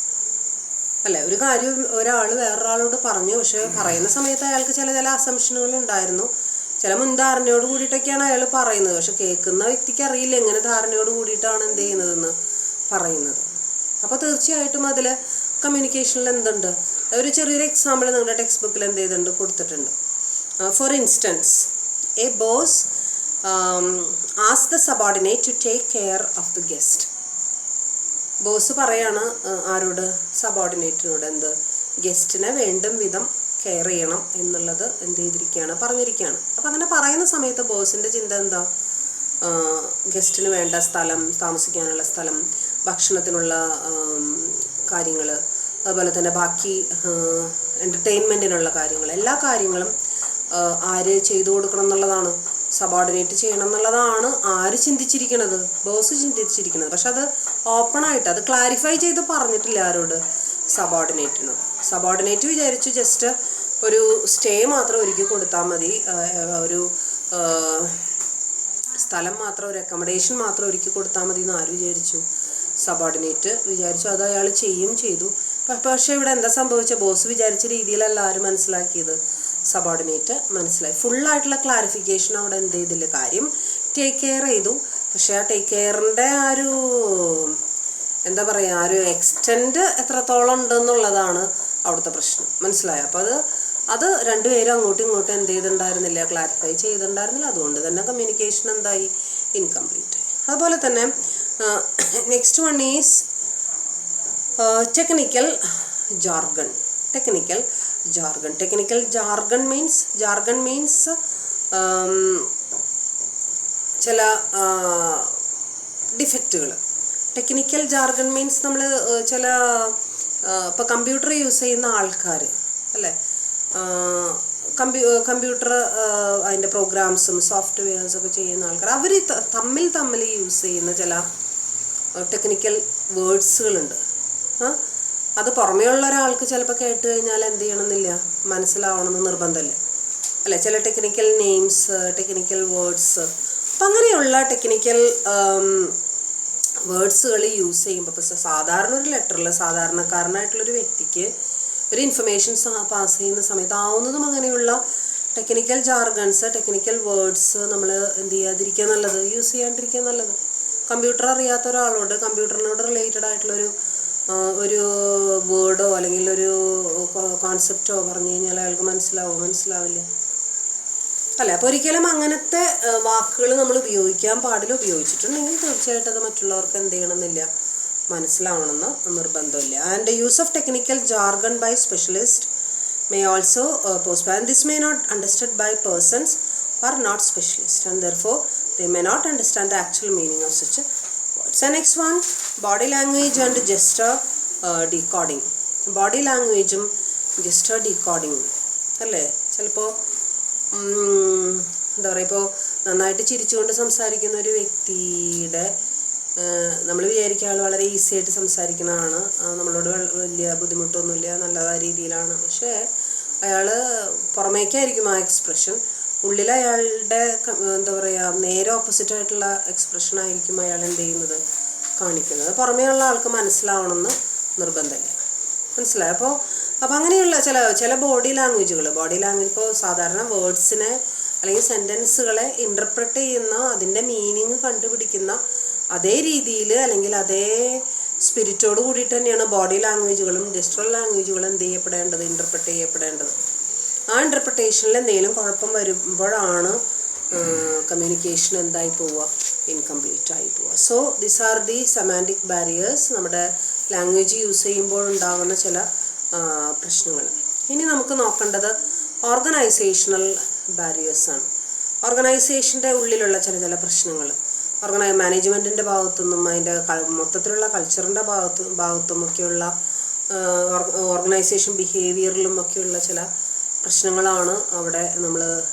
അല്ലേ. ഒരു കാര്യം ഒരാൾ വേറൊരാളോട് പറഞ്ഞു, പക്ഷെ പറയുന്ന സമയത്ത് അയാൾക്ക് ചില അസംഷനുകൾ ഉണ്ടായിരുന്നു. ചില മുൻധാരണയോട് കൂടിയിട്ടൊക്കെയാണ് അയാൾ പറയുന്നത്, പക്ഷെ കേൾക്കുന്ന വ്യക്തിക്ക് അറിയില്ല എങ്ങനെ ധാരണയോട് കൂടിയിട്ടാണ് എന്ത് ചെയ്യുന്നതെന്ന് പറയുന്നത്. അപ്പോൾ തീർച്ചയായിട്ടും അതിൽ കമ്മ്യൂണിക്കേഷനിൽ എന്തുണ്ട്, ഒരു ചെറിയൊരു എക്സാമ്പിൾ നിങ്ങളുടെ ടെക്സ്റ്റ് ബുക്കിൽ എന്ത് ചെയ്തിട്ടുണ്ട്, കൊടുത്തിട്ടുണ്ട്. For instance, a boss ask the subordinate to take care of the guest. Boss പറയാണ് ആരോട്, സബോർഡിനേറ്റിനോട്, എന്ത്, ഗസ്റ്റിനെ വേണ്ടും വിധം കെയർ ചെയ്യണം എന്നുള്ളത് എന്ത് ചെയ്തിരിക്കുകയാണ്, പറഞ്ഞിരിക്കുകയാണ്. അപ്പം അങ്ങനെ പറയുന്ന സമയത്ത് ബോസിൻ്റെ ചിന്ത എന്താ, ഗസ്റ്റിന് വേണ്ട സ്ഥലം, താമസിക്കാനുള്ള സ്ഥലം, ഭക്ഷണത്തിനുള്ള കാര്യങ്ങൾ, അതുപോലെ തന്നെ ബാക്കി എൻ്റർടൈൻമെൻറ്റിനുള്ള കാര്യങ്ങൾ, എല്ലാ കാര്യങ്ങളും ആര് ചെയ്തു കൊടുക്കണം എന്നുള്ളതാണ്, സബോർഡിനേറ്റ് ചെയ്യണം എന്നുള്ളതാണ് ആര് ചിന്തിച്ചിരിക്കണത്, ബോസ് ചിന്തിച്ചിരിക്കുന്നത്. പക്ഷെ അത് ഓപ്പണായിട്ട് അത് ക്ലാരിഫൈ ചെയ്ത് പറഞ്ഞിട്ടില്ല ആരോട്, സബോർഡിനേറ്റിനോട്. സബോർഡിനേറ്റ് വിചാരിച്ചു ജസ്റ്റ് ഒരു സ്റ്റേ മാത്രം ഒരുക്കി കൊടുത്താൽ മതി, ഒരു സ്ഥലം മാത്രം, ഒരു അക്കോമഡേഷൻ മാത്രം ഒരുക്കി കൊടുത്താൽ മതി എന്ന് ആര് വിചാരിച്ചു, സബോർഡിനേറ്റ് വിചാരിച്ചു. അത് അയാൾ ചെയ്തു. പക്ഷേ ഇവിടെ എന്താ സംഭവിച്ച, ബോസ് വിചാരിച്ച രീതിയിലല്ല ആര് മനസ്സിലാക്കിയത്, സബോർഡിനേറ്റ് മനസ്സിലായി. ഫുള്ളായിട്ടുള്ള ക്ലാരിഫിക്കേഷൻ അവിടെ എന്ത് ചെയ്തില്ല, കാര്യം ടേക്ക് കെയർ ചെയ്തു. പക്ഷേ ആ ടേക്ക് കെയറിൻ്റെ ആ ഒരു എന്താ പറയുക, ആ ഒരു എക്സ്റ്റെൻഡ് എത്രത്തോളം ഉണ്ടെന്നുള്ളതാണ് അവിടുത്തെ പ്രശ്നം, മനസ്സിലായോ. അപ്പോൾ അത് രണ്ടുപേരും അങ്ങോട്ടും ഇങ്ങോട്ടും എന്ത് ചെയ്തിട്ടുണ്ടായിരുന്നില്ല, ക്ലാരിഫൈ ചെയ്തിട്ടുണ്ടായിരുന്നില്ല. അതുകൊണ്ട് തന്നെ കമ്മ്യൂണിക്കേഷൻ എന്തായി, ഇൻകംപ്ലീറ്റ്. അതുപോലെ തന്നെ next one is technical jargon. Technical jargon means ചില ഡിഫക്റ്റുകൾ. ടെക്നിക്കൽ ജാർഗൺ മീൻസ് നമ്മൾ ചില ഇപ്പോൾ കമ്പ്യൂട്ടർ യൂസ് ചെയ്യുന്ന ആൾക്കാർ അല്ലേ, കമ്പ്യൂട്ടർ അതിൻ്റെ പ്രോഗ്രാംസും സോഫ്റ്റ്വെയർസൊക്കെ ചെയ്യുന്ന ആൾക്കാർ, അവർ തമ്മിൽ യൂസ് ചെയ്യുന്ന ചില ടെക്നിക്കൽ വേർഡ്സുകളുണ്ട്. അത് പുറമേയുള്ള ഒരാൾക്ക് ചിലപ്പോൾ കേട്ട് കഴിഞ്ഞാൽ എന്ത് ചെയ്യണമെന്നില്ല, മനസ്സിലാവണമെന്ന് നിർബന്ധമില്ല അല്ലേ. ചില ടെക്നിക്കൽ നെയിംസ്, ടെക്നിക്കൽ വേർഡ്സ്, അപ്പം അങ്ങനെയുള്ള ടെക്നിക്കൽ വേർഡ്സുകൾ യൂസ് ചെയ്യുമ്പോൾ, ഇപ്പോൾ സാധാരണ ഒരു ലെറ്ററിൽ സാധാരണക്കാരനായിട്ടുള്ളൊരു വ്യക്തിക്ക് ഒരു ഇൻഫർമേഷൻ പാസ് ചെയ്യുന്ന സമയത്ത് ആവുന്നതും അങ്ങനെയുള്ള ടെക്നിക്കൽ ജാർഗൺസ്, ടെക്നിക്കൽ വേർഡ്സ് നമ്മൾ എന്ത് ചെയ്യാതിരിക്കുക നല്ലത്, യൂസ് ചെയ്യാണ്ടിരിക്കുക നല്ലത്. കമ്പ്യൂട്ടർ അറിയാത്ത ഒരാളോട് കമ്പ്യൂട്ടറിനോട് റിലേറ്റഡ് ആയിട്ടുള്ളൊരു വേർഡോ അല്ലെങ്കിൽ ഒരു കോൺസെപ്റ്റോ പറഞ്ഞു കഴിഞ്ഞാൽ അയാൾക്ക് മനസ്സിലാവില്ല അല്ലേ. അപ്പോൾ ഒരിക്കലും അങ്ങനത്തെ വാക്കുകൾ നമ്മൾ ഉപയോഗിക്കാൻ പാടില്ല. ഉപയോഗിച്ചിട്ടുണ്ടെങ്കിൽ തീർച്ചയായിട്ടും അത് മറ്റുള്ളവർക്ക് എന്ത് ചെയ്യണമെന്നില്ല, മനസ്സിലാവണമെന്ന് നിർബന്ധമില്ല. And use of technical jargon by specialist may also postpone. This may not understood by persons who are not specialists, and therefore they may not understand the actual meaning of such words. And next one, body language and gesture decoding. Body language ഉം gesture decoding അല്ലേ. ചിലപ്പോൾ എന്താ പറയുക, ഇപ്പോൾ നന്നായിട്ട് ചിരിച്ചുകൊണ്ട് സംസാരിക്കുന്ന ഒരു വ്യക്തിയുടെ നമ്മൾ വിചാരിക്കുക ആൾ വളരെ ഈസി ആയിട്ട് സംസാരിക്കുന്നതാണ്, നമ്മളോട് വലിയ ബുദ്ധിമുട്ടൊന്നുമില്ല, നല്ല രീതിയിലാണ്. പക്ഷേ അയാൾ പുറമേക്കായിരിക്കും ആ എക്സ്പ്രഷൻ, ഉള്ളിൽ അയാളുടെ എന്താ പറയുക, നേരെ ഓപ്പോസിറ്റായിട്ടുള്ള എക്സ്പ്രഷൻ ആയിരിക്കും അയാൾ എന്ത് ചെയ്യുന്നത്, കാണിക്കുന്നത്. പുറമേയുള്ള ആൾക്ക് മനസ്സിലാവണമെന്ന് നിർബന്ധമില്ല, മനസ്സിലായി. അപ്പോൾ അങ്ങനെയുള്ള ചില ബോഡി ലാംഗ്വേജ് ഇപ്പോൾ സാധാരണ വേർഡ്സിനെ അല്ലെങ്കിൽ സെൻറ്റൻസുകളെ ഇൻ്റർപ്രറ്റ് ചെയ്യുന്ന, അതിൻ്റെ മീനിങ് കണ്ടുപിടിക്കുന്ന അതേ രീതിയിൽ അല്ലെങ്കിൽ അതേ സ്പിരിറ്റോട് കൂടിയിട്ട് തന്നെയാണ് ബോഡി ലാംഗ്വേജുകളും ജസ്റ്ററൽ ലാംഗ്വേജുകളും എന്ത് ചെയ്യപ്പെടേണ്ടത്, ഇൻ്റർപ്രറ്റ് ചെയ്യപ്പെടേണ്ടത്. ആ ഇൻ്റർപ്രിട്ടേഷനിൽ എന്തെങ്കിലും കുഴപ്പം വരുമ്പോഴാണ് കമ്മ്യൂണിക്കേഷൻ എന്തായി പോവുക, ഇൻകംപ്ലീറ്റ് ആയി പോവുക. So these are the semantic barriers, നമ്മുടെ ലാംഗ്വേജ് യൂസ് ചെയ്യുമ്പോൾ ഉണ്ടാകുന്ന ചില പ്രശ്നങ്ങൾ. ഇനി നമുക്ക് നോക്കേണ്ടത് ഓർഗനൈസേഷണൽ ബാരിയേഴ്സാണ്. ഓർഗനൈസേഷൻ്റെ ഉള്ളിലുള്ള ചില പ്രശ്നങ്ങൾ, മാനേജ്മെൻറ്റിൻ്റെ ഭാഗത്തുനിന്നും അതിൻ്റെ മൊത്തത്തിലുള്ള കൾച്ചറിൻ്റെ ഭാഗത്തുമൊക്കെയുള്ള ഓർഗനൈസേഷൻ ബിഹേവിയറിലും ഒക്കെയുള്ള ചില പ്രശ്നങ്ങളാണ് അവിടെ നമ്മൾ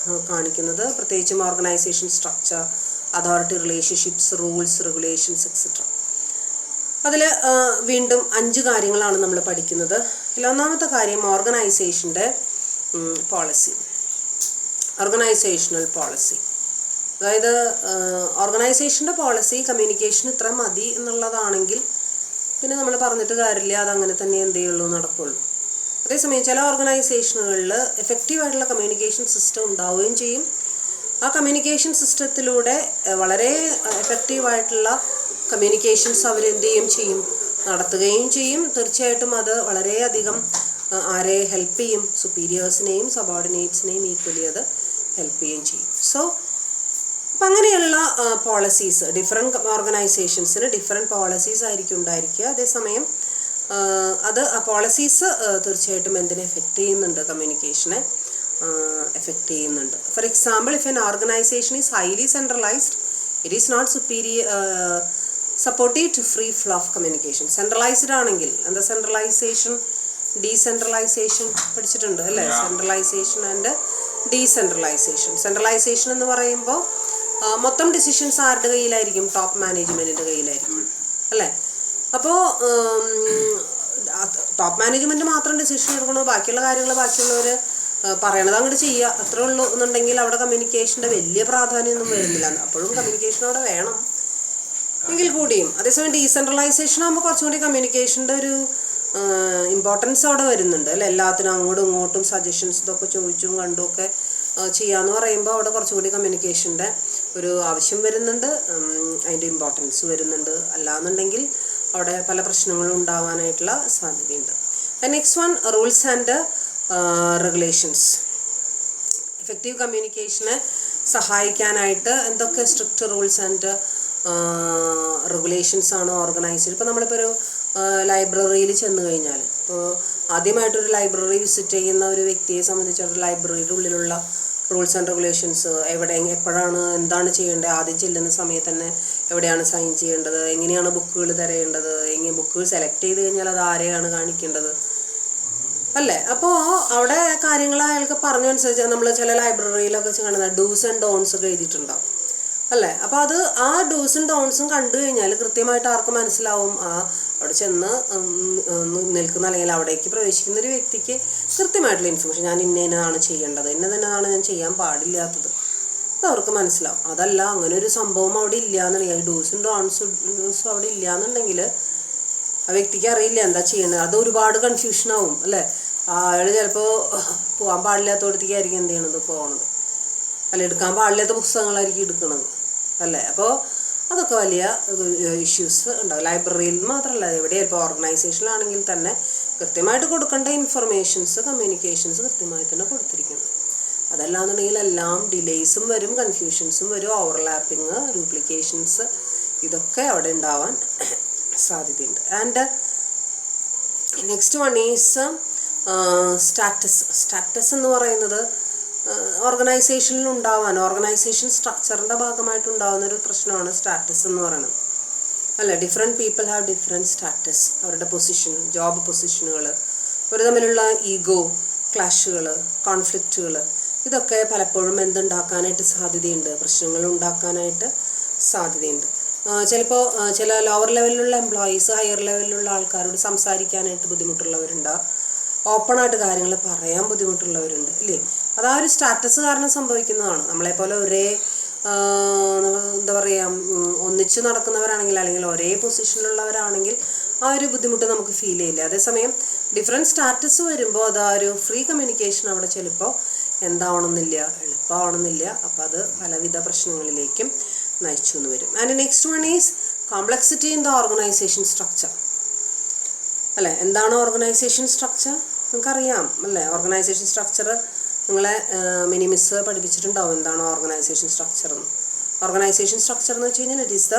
കാണിക്കുന്നത്. പ്രത്യേകിച്ചും organisation structure, authority relationships, rules, regulations etcetera. അതിൽ വീണ്ടും 5 കാര്യങ്ങളാണ് നമ്മൾ പഠിക്കുന്നത്. ഒന്നാമത്തെ കാര്യം ഓർഗനൈസേഷൻ്റെ പോളിസി. Organisational policy. അതായത് ഓർഗനൈസേഷൻ്റെ പോളിസി കമ്മ്യൂണിക്കേഷൻ ഇത്ര മതി എന്നുള്ളതാണെങ്കിൽ പിന്നെ നമ്മൾ പറഞ്ഞിട്ട് കാര്യമില്ല, അതങ്ങനെ തന്നെ എന്ത് ചെയ്യുള്ളൂ, നടക്കുള്ളൂ. അതേസമയം ചില ഓർഗനൈസേഷനുകളിൽ എഫക്റ്റീവായിട്ടുള്ള കമ്മ്യൂണിക്കേഷൻ സിസ്റ്റം ഉണ്ടാവുകയും ചെയ്യും. ആ കമ്മ്യൂണിക്കേഷൻ സിസ്റ്റത്തിലൂടെ വളരെ എഫക്റ്റീവായിട്ടുള്ള കമ്മ്യൂണിക്കേഷൻസ് അവരെന്ത് ചെയ്യും, നടത്തുകയും ചെയ്യും. തീർച്ചയായിട്ടും അത് വളരെയധികം ആരെ ഹെൽപ്പ് ചെയ്യും, സുപ്പീരിയേഴ്സിനെയും സബോർഡിനേറ്റ്സിനെയും ഈക്വലി അത് ഹെൽപ്പ് ചെയ്യുകയും ചെയ്യും. സോ അപ്പം അങ്ങനെയുള്ള പോളിസീസ് ഡിഫറെൻറ്റ് ഓർഗനൈസേഷൻസിന് ഡിഫറെൻറ്റ് പോളിസീസ് ആയിരിക്കും ഉണ്ടായിരിക്കുക. അതേസമയം അത് ആ പോളിസീസ് തീർച്ചയായിട്ടും എന്തിനെ എഫക്റ്റ് ചെയ്യുന്നുണ്ട്, കമ്മ്യൂണിക്കേഷനെ എഫക്റ്റ് ചെയ്യുന്നുണ്ട്. For example, if an organisation is highly centralised, it is not supportive to free flow of communication. Centralised ആണെങ്കിൽ എന്താ സെൻട്രലൈസേഷൻ, ഡീസെൻട്രലൈസേഷൻ പഠിച്ചിട്ടുണ്ട് അല്ലേ? Centralisation and decentralisation. സെൻട്രലൈസേഷൻ എന്ന് പറയുമ്പോൾ മൊത്തം ഡിസിഷൻസ് ആരുടെ കയ്യിലായിരിക്കും, ടോപ്പ് മാനേജ്മെൻറ്റിൻ്റെ കയ്യിലായിരിക്കും അല്ലേ? അപ്പോൾ ടോപ്പ് മാനേജ്മെൻറ്റ് മാത്രം ഡിസിഷൻ എടുക്കണോ, ബാക്കിയുള്ള കാര്യങ്ങൾ ബാക്കിയുള്ളവർ പറയണത് അങ്ങോട്ട് ചെയ്യുക അത്രേ ഉള്ളൂ എന്നുണ്ടെങ്കിൽ അവിടെ കമ്മ്യൂണിക്കേഷൻ്റെ വലിയ പ്രാധാന്യമൊന്നും വരുന്നില്ല. അപ്പോഴും കമ്മ്യൂണിക്കേഷൻ അവിടെ വേണം എങ്കിൽ കൂടിയും. അതേസമയം ഡീസെൻട്രലൈസേഷൻ ആകുമ്പോൾ കുറച്ചും കൂടി കമ്മ്യൂണിക്കേഷൻ്റെ ഒരു ഇമ്പോർട്ടൻസ് അവിടെ വരുന്നുണ്ട് അല്ലേ? എല്ലാത്തിനും അങ്ങോട്ടും ഇങ്ങോട്ടും സജഷൻസ് ഇതൊക്കെ ചോദിച്ചും കണ്ടും ഒക്കെ ചെയ്യാന്ന് പറയുമ്പോൾ അവിടെ കുറച്ചുകൂടി കമ്മ്യൂണിക്കേഷൻ്റെ ഒരു ആവശ്യം വരുന്നുണ്ട്, അതിൻ്റെ ഇമ്പോർട്ടൻസ് വരുന്നുണ്ട്. അല്ലാന്നുണ്ടെങ്കിൽ അവിടെ പല പ്രശ്നങ്ങളും ഉണ്ടാവാനായിട്ടുള്ള സാധ്യതയുണ്ട്. Next one, rules and regulations. Effective കമ്മ്യൂണിക്കേഷനെ സഹായിക്കാനായിട്ട് എന്തൊക്കെ സ്ട്രിക്റ്റ് റൂൾസ് ആൻഡ് റെഗുലേഷൻസ് ആണ് ഓർഗനൈസ്ഡ്. ഇപ്പോൾ നമ്മളിപ്പോൾ ഒരു ലൈബ്രറിയിൽ ചെന്ന് കഴിഞ്ഞാൽ, ഇപ്പോൾ ആദ്യമായിട്ടൊരു ലൈബ്രറി വിസിറ്റ് ചെയ്യുന്ന ഒരു വ്യക്തിയെ സംബന്ധിച്ചിടത്തോളം ലൈബ്രറിയുടെ ഉള്ളിലുള്ള റൂൾസ് ആൻഡ് റെഗുലേഷൻസ്, എപ്പോഴാണ് എന്താണ് ചെയ്യേണ്ടത്, ആദ്യം ചെല്ലുന്ന സമയത്ത് തന്നെ എവിടെയാണ് സൈൻ ചെയ്യേണ്ടത്, എങ്ങനെയാണ് ബുക്കുകൾ തിരയേണ്ടത്, എങ്ങനെ ബുക്കുകൾ സെലക്ട് ചെയ്ത് കഴിഞ്ഞാൽ അത് ആരെയാണ് കാണിക്കേണ്ടത് അല്ലേ? അപ്പോൾ അവിടെ കാര്യങ്ങൾ അയാൾക്ക് പറഞ്ഞനുസരിച്ച് നമ്മൾ ചില ലൈബ്രറിയിലൊക്കെ കാണുന്ന ഡൂസ് ആൻഡ് ഡോൺസ് ഒക്കെ എഴുതിയിട്ടുണ്ടാവും അല്ലേ? അപ്പോൾ അത് ആ ഡൂസും ഡോൺസും കണ്ടു കഴിഞ്ഞാൽ കൃത്യമായിട്ട് ആർക്ക് മനസ്സിലാവും, അവിടെ ചെന്ന് നിൽക്കുന്ന അല്ലെങ്കിൽ അവിടേക്ക് പ്രവേശിക്കുന്ന ഒരു വ്യക്തിക്ക് കൃത്യമായിട്ടുള്ള ഇൻഫർമേഷൻ, ഞാൻ ഇന്നതാണ് ചെയ്യേണ്ടത്, ഇന്നതാണ് ഞാൻ ചെയ്യാൻ പാടില്ലാത്തത്, അത് അവർക്ക് മനസ്സിലാവും. അതല്ല അങ്ങനെ ഒരു സംഭവം അവിടെ ഇല്ല എന്നുണ്ടെങ്കിൽ, ഡൂസും ഡോൺസും അവിടെ ഇല്ല എന്നുണ്ടെങ്കിൽ ആ വ്യക്തിക്ക് അറിയില്ല എന്താ ചെയ്യേണ്ടത്. അത് ഒരുപാട് കൺഫ്യൂഷനാവും അല്ലേ? അയാൾ ചിലപ്പോൾ പോകാൻ പാടില്ലാത്തടത്തേക്കായിരിക്കും എന്ത് ചെയ്യണത്, പോകണത്, അല്ല എടുക്കാൻ പാടില്ലാത്ത പുസ്തകങ്ങളായിരിക്കും എടുക്കുന്നത് അല്ലേ? അപ്പോൾ അതൊക്കെ വലിയ ഇഷ്യൂസ് ഉണ്ടാവും. ലൈബ്രറിയിൽ മാത്രമല്ല, എവിടെയും ഇപ്പോൾ ഓർഗനൈസേഷനിലാണെങ്കിൽ തന്നെ കൃത്യമായിട്ട് കൊടുക്കേണ്ട ഇൻഫർമേഷൻസ്, കമ്മ്യൂണിക്കേഷൻസ് കൃത്യമായി തന്നെ കൊടുത്തിരിക്കണം. അതല്ലാന്നുണ്ടെങ്കിൽ എല്ലാം ഡിലേയ്സും വരും, കൺഫ്യൂഷൻസും വരും, ഓവർലാപ്പിങ്, ഡ്യൂപ്ലിക്കേഷൻസ് ഇതൊക്കെ അവിടെ ഉണ്ടാവാൻ സാധ്യതയുണ്ട്. And next one is status എന്ന് പറയുന്നത് ഓർഗനൈസേഷനിൽ ഉണ്ടാവാൻ, ഓർഗനൈസേഷൻ സ്ട്രക്ചറിൻ്റെ ഭാഗമായിട്ടുണ്ടാകുന്ന ഒരു പ്രശ്നമാണ് സ്റ്റാറ്റസ് എന്ന് പറയുന്നത് അല്ല. Different people have different status. അവരുടെ പൊസിഷൻ, ജോബ് പൊസിഷനുകൾ, ഒരു തമ്മിലുള്ള ഈഗോ ക്ലാഷുകൾ, കോൺഫ്ലിക്റ്റുകൾ, ഇതൊക്കെ പലപ്പോഴും എന്തുണ്ടാക്കാനായിട്ട് സാധ്യതയുണ്ട്, പ്രശ്നങ്ങൾ ഉണ്ടാക്കാനായിട്ട് സാധ്യതയുണ്ട്. ചിലപ്പോൾ ചില ലോവർ ലെവലിലുള്ള എംപ്ലോയീസ് ഹയർ ലെവലിലുള്ള ആൾക്കാരോട് സംസാരിക്കാനായിട്ട് ബുദ്ധിമുട്ടുള്ളവരുണ്ടാവും, ഓപ്പണായിട്ട് കാര്യങ്ങൾ പറയാൻ ബുദ്ധിമുട്ടുള്ളവരുണ്ട് അല്ലേ? അത് ആ ഒരു സ്റ്റാറ്റസ് കാരണം സംഭവിക്കുന്നതാണ്. നമ്മളെപ്പോലെ ഒരേ എന്താ പറയുക, ഒന്നിച്ചു നടക്കുന്നവരാണെങ്കിൽ അല്ലെങ്കിൽ ഒരേ പൊസിഷനിലുള്ളവരാണെങ്കിൽ ആ ഒരു ബുദ്ധിമുട്ട് നമുക്ക് ഫീൽ ചെയ്യില്ല. അതേസമയം ഡിഫറെൻറ്റ് സ്റ്റാറ്റസ് വരുമ്പോൾ അത് ആ ഒരു ഫ്രീ കമ്മ്യൂണിക്കേഷൻ അവിടെ ചിലപ്പോൾ എന്താവണമെന്നില്ല, എളുപ്പമാവണമെന്നില്ല. അപ്പോൾ അത് പലവിധ പ്രശ്നങ്ങളിലേക്കും നയിച്ചു എന്ന് വരും. And next one is complexity in the organisation structure അല്ലേ? എന്താണ് ഓർഗനൈസേഷൻ സ്ട്രക്ചർ? നിങ്ങൾക്കറിയാം അല്ലേ? ഓർഗനൈസേഷൻ സ്ട്രക്ചർ നിങ്ങളെ മിനിമിസ് പഠിപ്പിച്ചിട്ടുണ്ടാവും എന്താണ് ഓർഗനൈസേഷൻ സ്ട്രക്ചർ എന്ന്. ഓർഗനൈസേഷൻ സ്ട്രക്ചർ എന്ന് വെച്ച് കഴിഞ്ഞാൽ it is the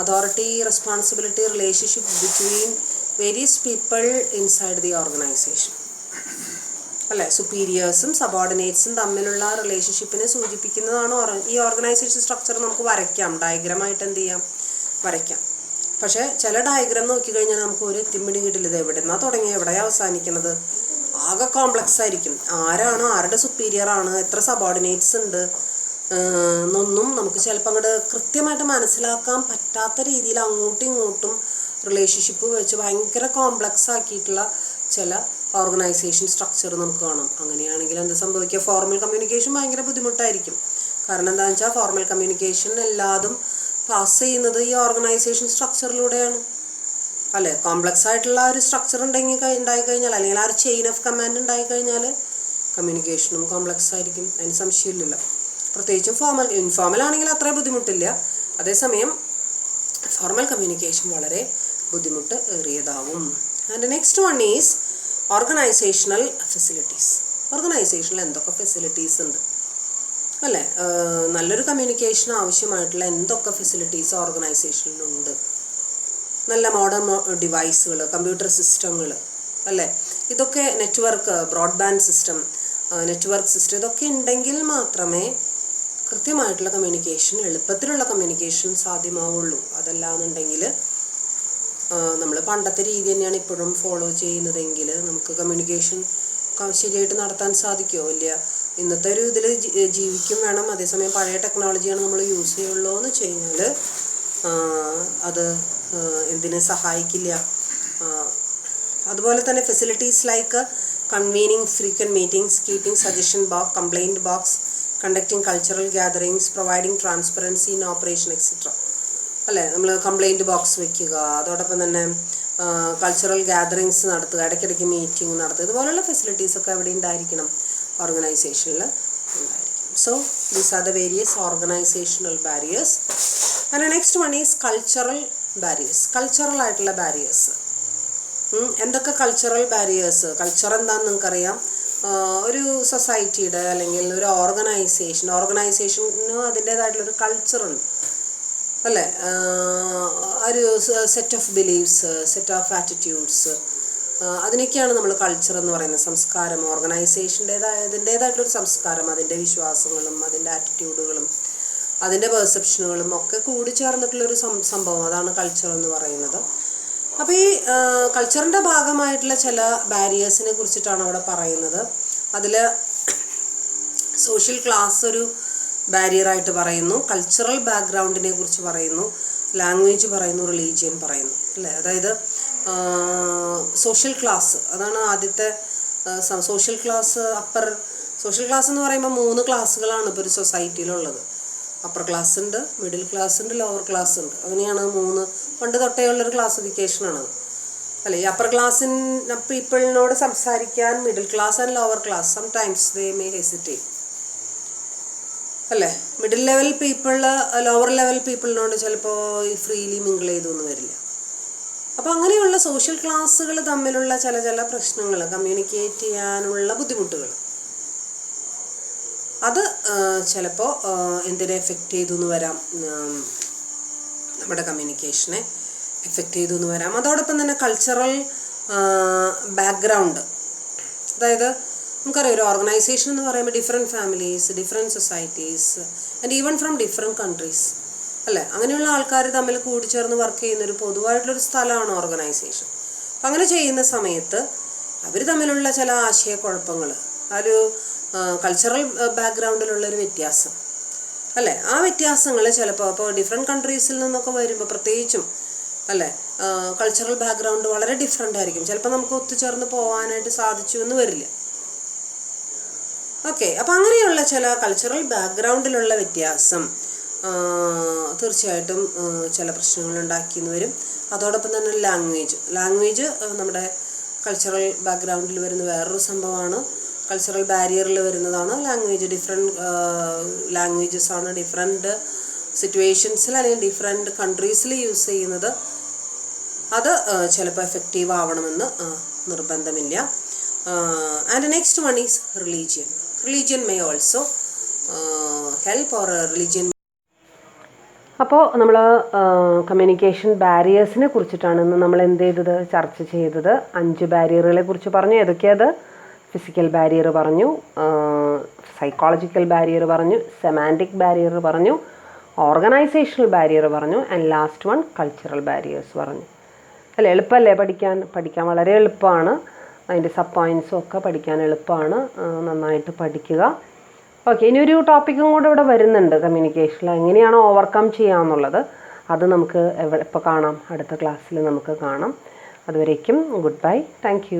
authority, responsibility, relationship between various people inside the organisation അല്ലേ? സുപ്പീരിയേഴ്സും സബോർഡിനേറ്റ്സും തമ്മിലുള്ള റിലേഷൻഷിപ്പിനെ സൂചിപ്പിക്കുന്നതാണ് ഈ ഓർഗനൈസേഷൻ സ്ട്രക്ചർ. നമുക്ക് വരയ്ക്കാം, ഡയഗ്രമായിട്ട് എന്ത് ചെയ്യാം, വരയ്ക്കാം. പക്ഷേ ചില ഡയഗ്രാം നോക്കിക്കഴിഞ്ഞാൽ നമുക്ക് ഒരു എത്തിപ്പിടി കിട്ടില്ല, ഇത് എവിടെ നിന്നാണ് തുടങ്ങി എവിടെയാണ് അവസാനിക്കുന്നത്, ആകെ കോംപ്ലക്സ് ആയിരിക്കും. ആരാണ്, ആരുടെ സുപ്പീരിയർ ആണ്, എത്ര സബോർഡിനേറ്റ്സ് ഉണ്ട് എന്നൊന്നും നമുക്ക് ചിലപ്പോൾ അങ്ങോട്ട് കൃത്യമായിട്ട് മനസ്സിലാക്കാൻ പറ്റാത്ത രീതിയിൽ അങ്ങോട്ടും ഇങ്ങോട്ടും റിലേഷൻഷിപ്പ് വെച്ച് ഭയങ്കര കോംപ്ലക്സ് ആക്കിയിട്ടുള്ള ചില ഓർഗനൈസേഷൻ സ്ട്രക്ചർ നമുക്ക് കാണാം. അങ്ങനെയാണെങ്കിൽ എന്ത് സംഭവിക്കുക, ഫോർമൽ കമ്മ്യൂണിക്കേഷൻ ഭയങ്കര ബുദ്ധിമുട്ടായിരിക്കും. കാരണം എന്താണെന്ന് വെച്ചാൽ ഫോർമൽ കമ്മ്യൂണിക്കേഷൻ എല്ലാതും പാസ് ചെയ്യുന്നത് ഈ ഓർഗനൈസേഷൻ സ്ട്രക്ചറിലൂടെയാണ് അല്ലേ. കോംപ്ലക്സ് ആയിട്ടുള്ള ഒരു സ്ട്രക്ചർ ഉണ്ടായിക്കഴിഞ്ഞാൽ, അല്ലെങ്കിൽ ആ ഒരു ചെയിൻ ഓഫ് കമാൻഡ് ഉണ്ടായിക്കഴിഞ്ഞാൽ കമ്മ്യൂണിക്കേഷനും കോംപ്ലക്സ് ആയിരിക്കും, അതിന് സംശയമില്ലല്ലോ. പ്രത്യേകിച്ചും ഇൻഫോർമൽ ആണെങ്കിൽ അത്ര ബുദ്ധിമുട്ടില്ല. അതേസമയം ഫോർമൽ കമ്മ്യൂണിക്കേഷൻ വളരെ ബുദ്ധിമുട്ട് ഏറിയതാവും. And next one is organisational facilities. ഓർഗനൈസേഷനിൽ എന്തൊക്കെ ഫെസിലിറ്റീസ് ഉണ്ട് അല്ലേ, നല്ലൊരു കമ്മ്യൂണിക്കേഷൻ ആവശ്യമായിട്ടുള്ള എന്തൊക്കെ ഫെസിലിറ്റീസ് ഓർഗനൈസേഷനിലുണ്ട്. നല്ല മോഡേൺ ഡിവൈസുകൾ, കമ്പ്യൂട്ടർ സിസ്റ്റങ്ങൾ അല്ലേ, ഇതൊക്കെ network, broadband system, network system, ഇതൊക്കെ ഉണ്ടെങ്കിൽ മാത്രമേ കൃത്യമായിട്ടുള്ള കമ്മ്യൂണിക്കേഷൻ, എളുപ്പത്തിലുള്ള കമ്മ്യൂണിക്കേഷൻ സാധ്യമാവുള്ളൂ. അതല്ലാന്നുണ്ടെങ്കിൽ നമ്മൾ പണ്ടത്തെ രീതി തന്നെയാണ് ഇപ്പോഴും ഫോളോ ചെയ്യുന്നതെങ്കിൽ നമുക്ക് കമ്മ്യൂണിക്കേഷൻ ശരിയായിട്ട് നടത്താൻ സാധിക്കുമോ? ഇല്ല. ഇന്നത്തെ ഒരു ഇതിൽ ജീവിക്കും വേണം, അതേസമയം പഴയ ടെക്നോളജിയാണ് നമ്മൾ യൂസ് ചെയ്യുള്ളൂ എന്ന് വെച്ച് കഴിഞ്ഞാൽ അത് എന്തിന് സഹായിക്കില്ല. അതുപോലെ തന്നെ facilities like convening frequent meetings, keeping suggestion box, complaint box, conducting cultural gatherings, providing transparency in operation etcetera അല്ലേ. നമ്മൾ കംപ്ലൈൻറ്റ് ബോക്സ് വയ്ക്കുക, അതോടൊപ്പം തന്നെ കൾച്ചറൽ ഗ്യാതറിങ്സ് നടത്തുക, ഇടയ്ക്കിടയ്ക്ക് മീറ്റിംഗ് നടത്തുക, ഇതുപോലുള്ള ഫെസിലിറ്റീസൊക്കെ എവിടെ ഉണ്ടായിരിക്കണം, ഓർഗനൈസേഷനിൽ ഉണ്ടായിരിക്കും. So these are the various organisational barriers. And next one is cultural barriers. Cultural ആയിട്ടുള്ള ബാരിയേഴ്സ്. എന്തൊക്കെ കൾച്ചറൽ ബാരിയേഴ്സ്? കൾച്ചർ എന്താണെന്ന് നിങ്ങൾക്കറിയാം. ഒരു സൊസൈറ്റിയുടെ അല്ലെങ്കിൽ ഒരു ഓർഗനൈസേഷന് അതിൻ്റേതായിട്ടുള്ളൊരു കൾച്ചറുണ്ട് അല്ലേ. ഒരു set of beliefs, set of attitudes, അതിനൊക്കെയാണ് നമ്മൾ കൾച്ചർ എന്ന് പറയുന്നത്. സംസ്കാരം, ഓർഗനൈസേഷൻ്റേതായിട്ടുള്ളൊരു സംസ്കാരം, അതിൻ്റെ വിശ്വാസങ്ങളും അതിൻ്റെ ആറ്റിറ്റ്യൂഡുകളും അതിൻ്റെ പെർസെപ്ഷനുകളും ഒക്കെ കൂടി ചേർന്നിട്ടുള്ളൊരു സംഭവം, അതാണ് കൾച്ചർ എന്ന് പറയുന്നത്. അപ്പോൾ ഈ കൾച്ചറിൻ്റെ ഭാഗമായിട്ടുള്ള ചില ബാരിയേഴ്സിനെ കുറിച്ചിട്ടാണ് അവിടെ പറയുന്നത്. അതിൽ സോഷ്യൽ ക്ലാസ് ഒരു ബാരിയറായിട്ട് പറയുന്നു, കൾച്ചറൽ ബാക്ക്ഗ്രൗണ്ടിനെ കുറിച്ച് പറയുന്നു, ലാംഗ്വേജ് പറയുന്നു, റിലീജിയൻ പറയുന്നു അല്ലേ. അതായത് സോഷ്യൽ ക്ലാസ്, അതാണ് ആദ്യത്തെ സോഷ്യൽ ക്ലാസ്. സോഷ്യൽ ക്ലാസ് എന്ന് പറയുമ്പോൾ 3 ക്ലാസ്സുകളാണ് ഇപ്പോൾ ഒരു സൊസൈറ്റിയിലുള്ളത്. അപ്പർ ക്ലാസ് ഉണ്ട്, മിഡിൽ ക്ലാസ് ഉണ്ട്, ലോവർ ക്ലാസ് ഉണ്ട്. അങ്ങനെയാണ് 3 പണ്ട് തൊട്ടേ ഉള്ളൊരു ക്ലാസിഫിക്കേഷനാണത് അല്ലേ. ഈ അപ്പർ ക്ലാസ്സിൻ പീപ്പിളിനോട് സംസാരിക്കാൻ middle class and lower class sometimes they may hesitate അല്ലേ. Middle level people lower level പീപ്പിളിനോട് ചിലപ്പോൾ ഈ ഫ്രീലി മിങ്കിൾ ചെയ്തൊന്നും വരില്ല. അപ്പോൾ അങ്ങനെയുള്ള സോഷ്യൽ ക്ലാസ്സുകൾ തമ്മിലുള്ള ചില പ്രശ്നങ്ങൾ, കമ്മ്യൂണിക്കേറ്റ് ചെയ്യാനുള്ള ബുദ്ധിമുട്ടുകൾ, അത് ചിലപ്പോൾ എന്തിനെ എഫക്റ്റ് ചെയ്തു എന്ന് വരാം, നമ്മുടെ കമ്മ്യൂണിക്കേഷനെ എഫക്റ്റ് ചെയ്തു എന്ന് വരാം. അതോടൊപ്പം തന്നെ കൾച്ചറൽ ബാക്ക്ഗ്രൗണ്ട്, അതായത് നമുക്കറിയാം ഒരു ഓർഗനൈസേഷൻ എന്ന് പറയുമ്പോൾ different families, different societies and even from different countries അല്ലേ, അങ്ങനെയുള്ള ആൾക്കാർ തമ്മിൽ കൂടിച്ചേർന്ന് വർക്ക് ചെയ്യുന്നൊരു പൊതുവായിട്ടുള്ളൊരു സ്ഥലമാണ് ഓർഗനൈസേഷൻ. അപ്പം അങ്ങനെ ചെയ്യുന്ന സമയത്ത് അവർ തമ്മിലുള്ള ചില ആശയക്കുഴപ്പങ്ങൾ, ആ ഒരു കൾച്ചറൽ ബാക്ക്ഗ്രൗണ്ടിലുള്ളൊരു വ്യത്യാസം അല്ലേ, ആ വ്യത്യാസങ്ങൾ ചിലപ്പോൾ അപ്പോൾ ഡിഫറെൻറ്റ് കൺട്രീസിൽ നിന്നൊക്കെ വരുമ്പോൾ പ്രത്യേകിച്ചും അല്ലേ കൾച്ചറൽ ബാക്ക്ഗ്രൗണ്ട് വളരെ ഡിഫറെൻ്റ് ആയിരിക്കും. ചിലപ്പോൾ നമുക്ക് ഒത്തുചേർന്ന് പോകാനായിട്ട് സാധിച്ചു എന്ന് വരില്ല. ഓക്കെ, അപ്പോൾ അങ്ങനെയുള്ള ചില കൾച്ചറൽ ബാക്ക്ഗ്രൗണ്ടിലുള്ള വ്യത്യാസം തീർച്ചയായിട്ടും ചില പ്രശ്നങ്ങൾ ഉണ്ടാക്കിയെന്ന് വരും. അതോടൊപ്പം തന്നെ ലാംഗ്വേജ് നമ്മുടെ കൾച്ചറൽ ബാക്ക്ഗ്രൗണ്ടിൽ വരുന്ന വേറൊരു സംഭവമാണ്. കൾച്ചറൽ ബാരിയറിൽ വരുന്നതാണ് ലാംഗ്വേജ്. ഡിഫറെൻറ്റ് ലാംഗ്വേജസ് ആണ് ഡിഫറെൻറ്റ് സിറ്റുവേഷൻസിൽ അല്ലെങ്കിൽ ഡിഫറെൻറ്റ് കൺട്രീസിൽ യൂസ് ചെയ്യുന്നത്. അത് ചിലപ്പോൾ എഫക്റ്റീവ് ആവണമെന്ന് നിർബന്ധമില്ല. And next one is religion may also help or religion. അപ്പോൾ നമ്മൾ കമ്മ്യൂണിക്കേഷൻ ബാരിയേഴ്സിനെ കുറിച്ചിട്ടാണ് ഇന്ന് നമ്മൾ ചർച്ച ചെയ്തത്. 5 ബാരിയറുകളെ കുറിച്ച് പറഞ്ഞു. ഏതൊക്കെയത്? ഫിസിക്കൽ ബാരിയർ പറഞ്ഞു, സൈക്കോളജിക്കൽ ബാരിയർ പറഞ്ഞു, സെമാൻറ്റിക് ബാരിയർ പറഞ്ഞു, ഓർഗനൈസേഷണൽ ബാരിയർ പറഞ്ഞു, and last one cultural barriers പറഞ്ഞു. അല്ലേ, എളുപ്പമല്ലേ പഠിക്കാൻ വളരെ എളുപ്പമാണ്. അതിൻ്റെ സബ് പോയിൻറ്റ്സും ഒക്കെ പഠിക്കാൻ എളുപ്പമാണ്. നന്നായിട്ട് പഠിക്കുക. ഓക്കെ, ഇനിയൊരു ടോപ്പിക്കും കൂടെ ഇവിടെ വരുന്നുണ്ട് കമ്മ്യൂണിക്കേഷനിൽ, എങ്ങനെയാണ് ഓവർകം ചെയ്യാമെന്നുള്ളത്. അത് നമുക്ക് എപ്പോൾ കാണാം? അടുത്ത ക്ലാസ്സിൽ നമുക്ക് കാണാം. അതുവരേക്കും ഗുഡ് ബൈ, താങ്ക് യു.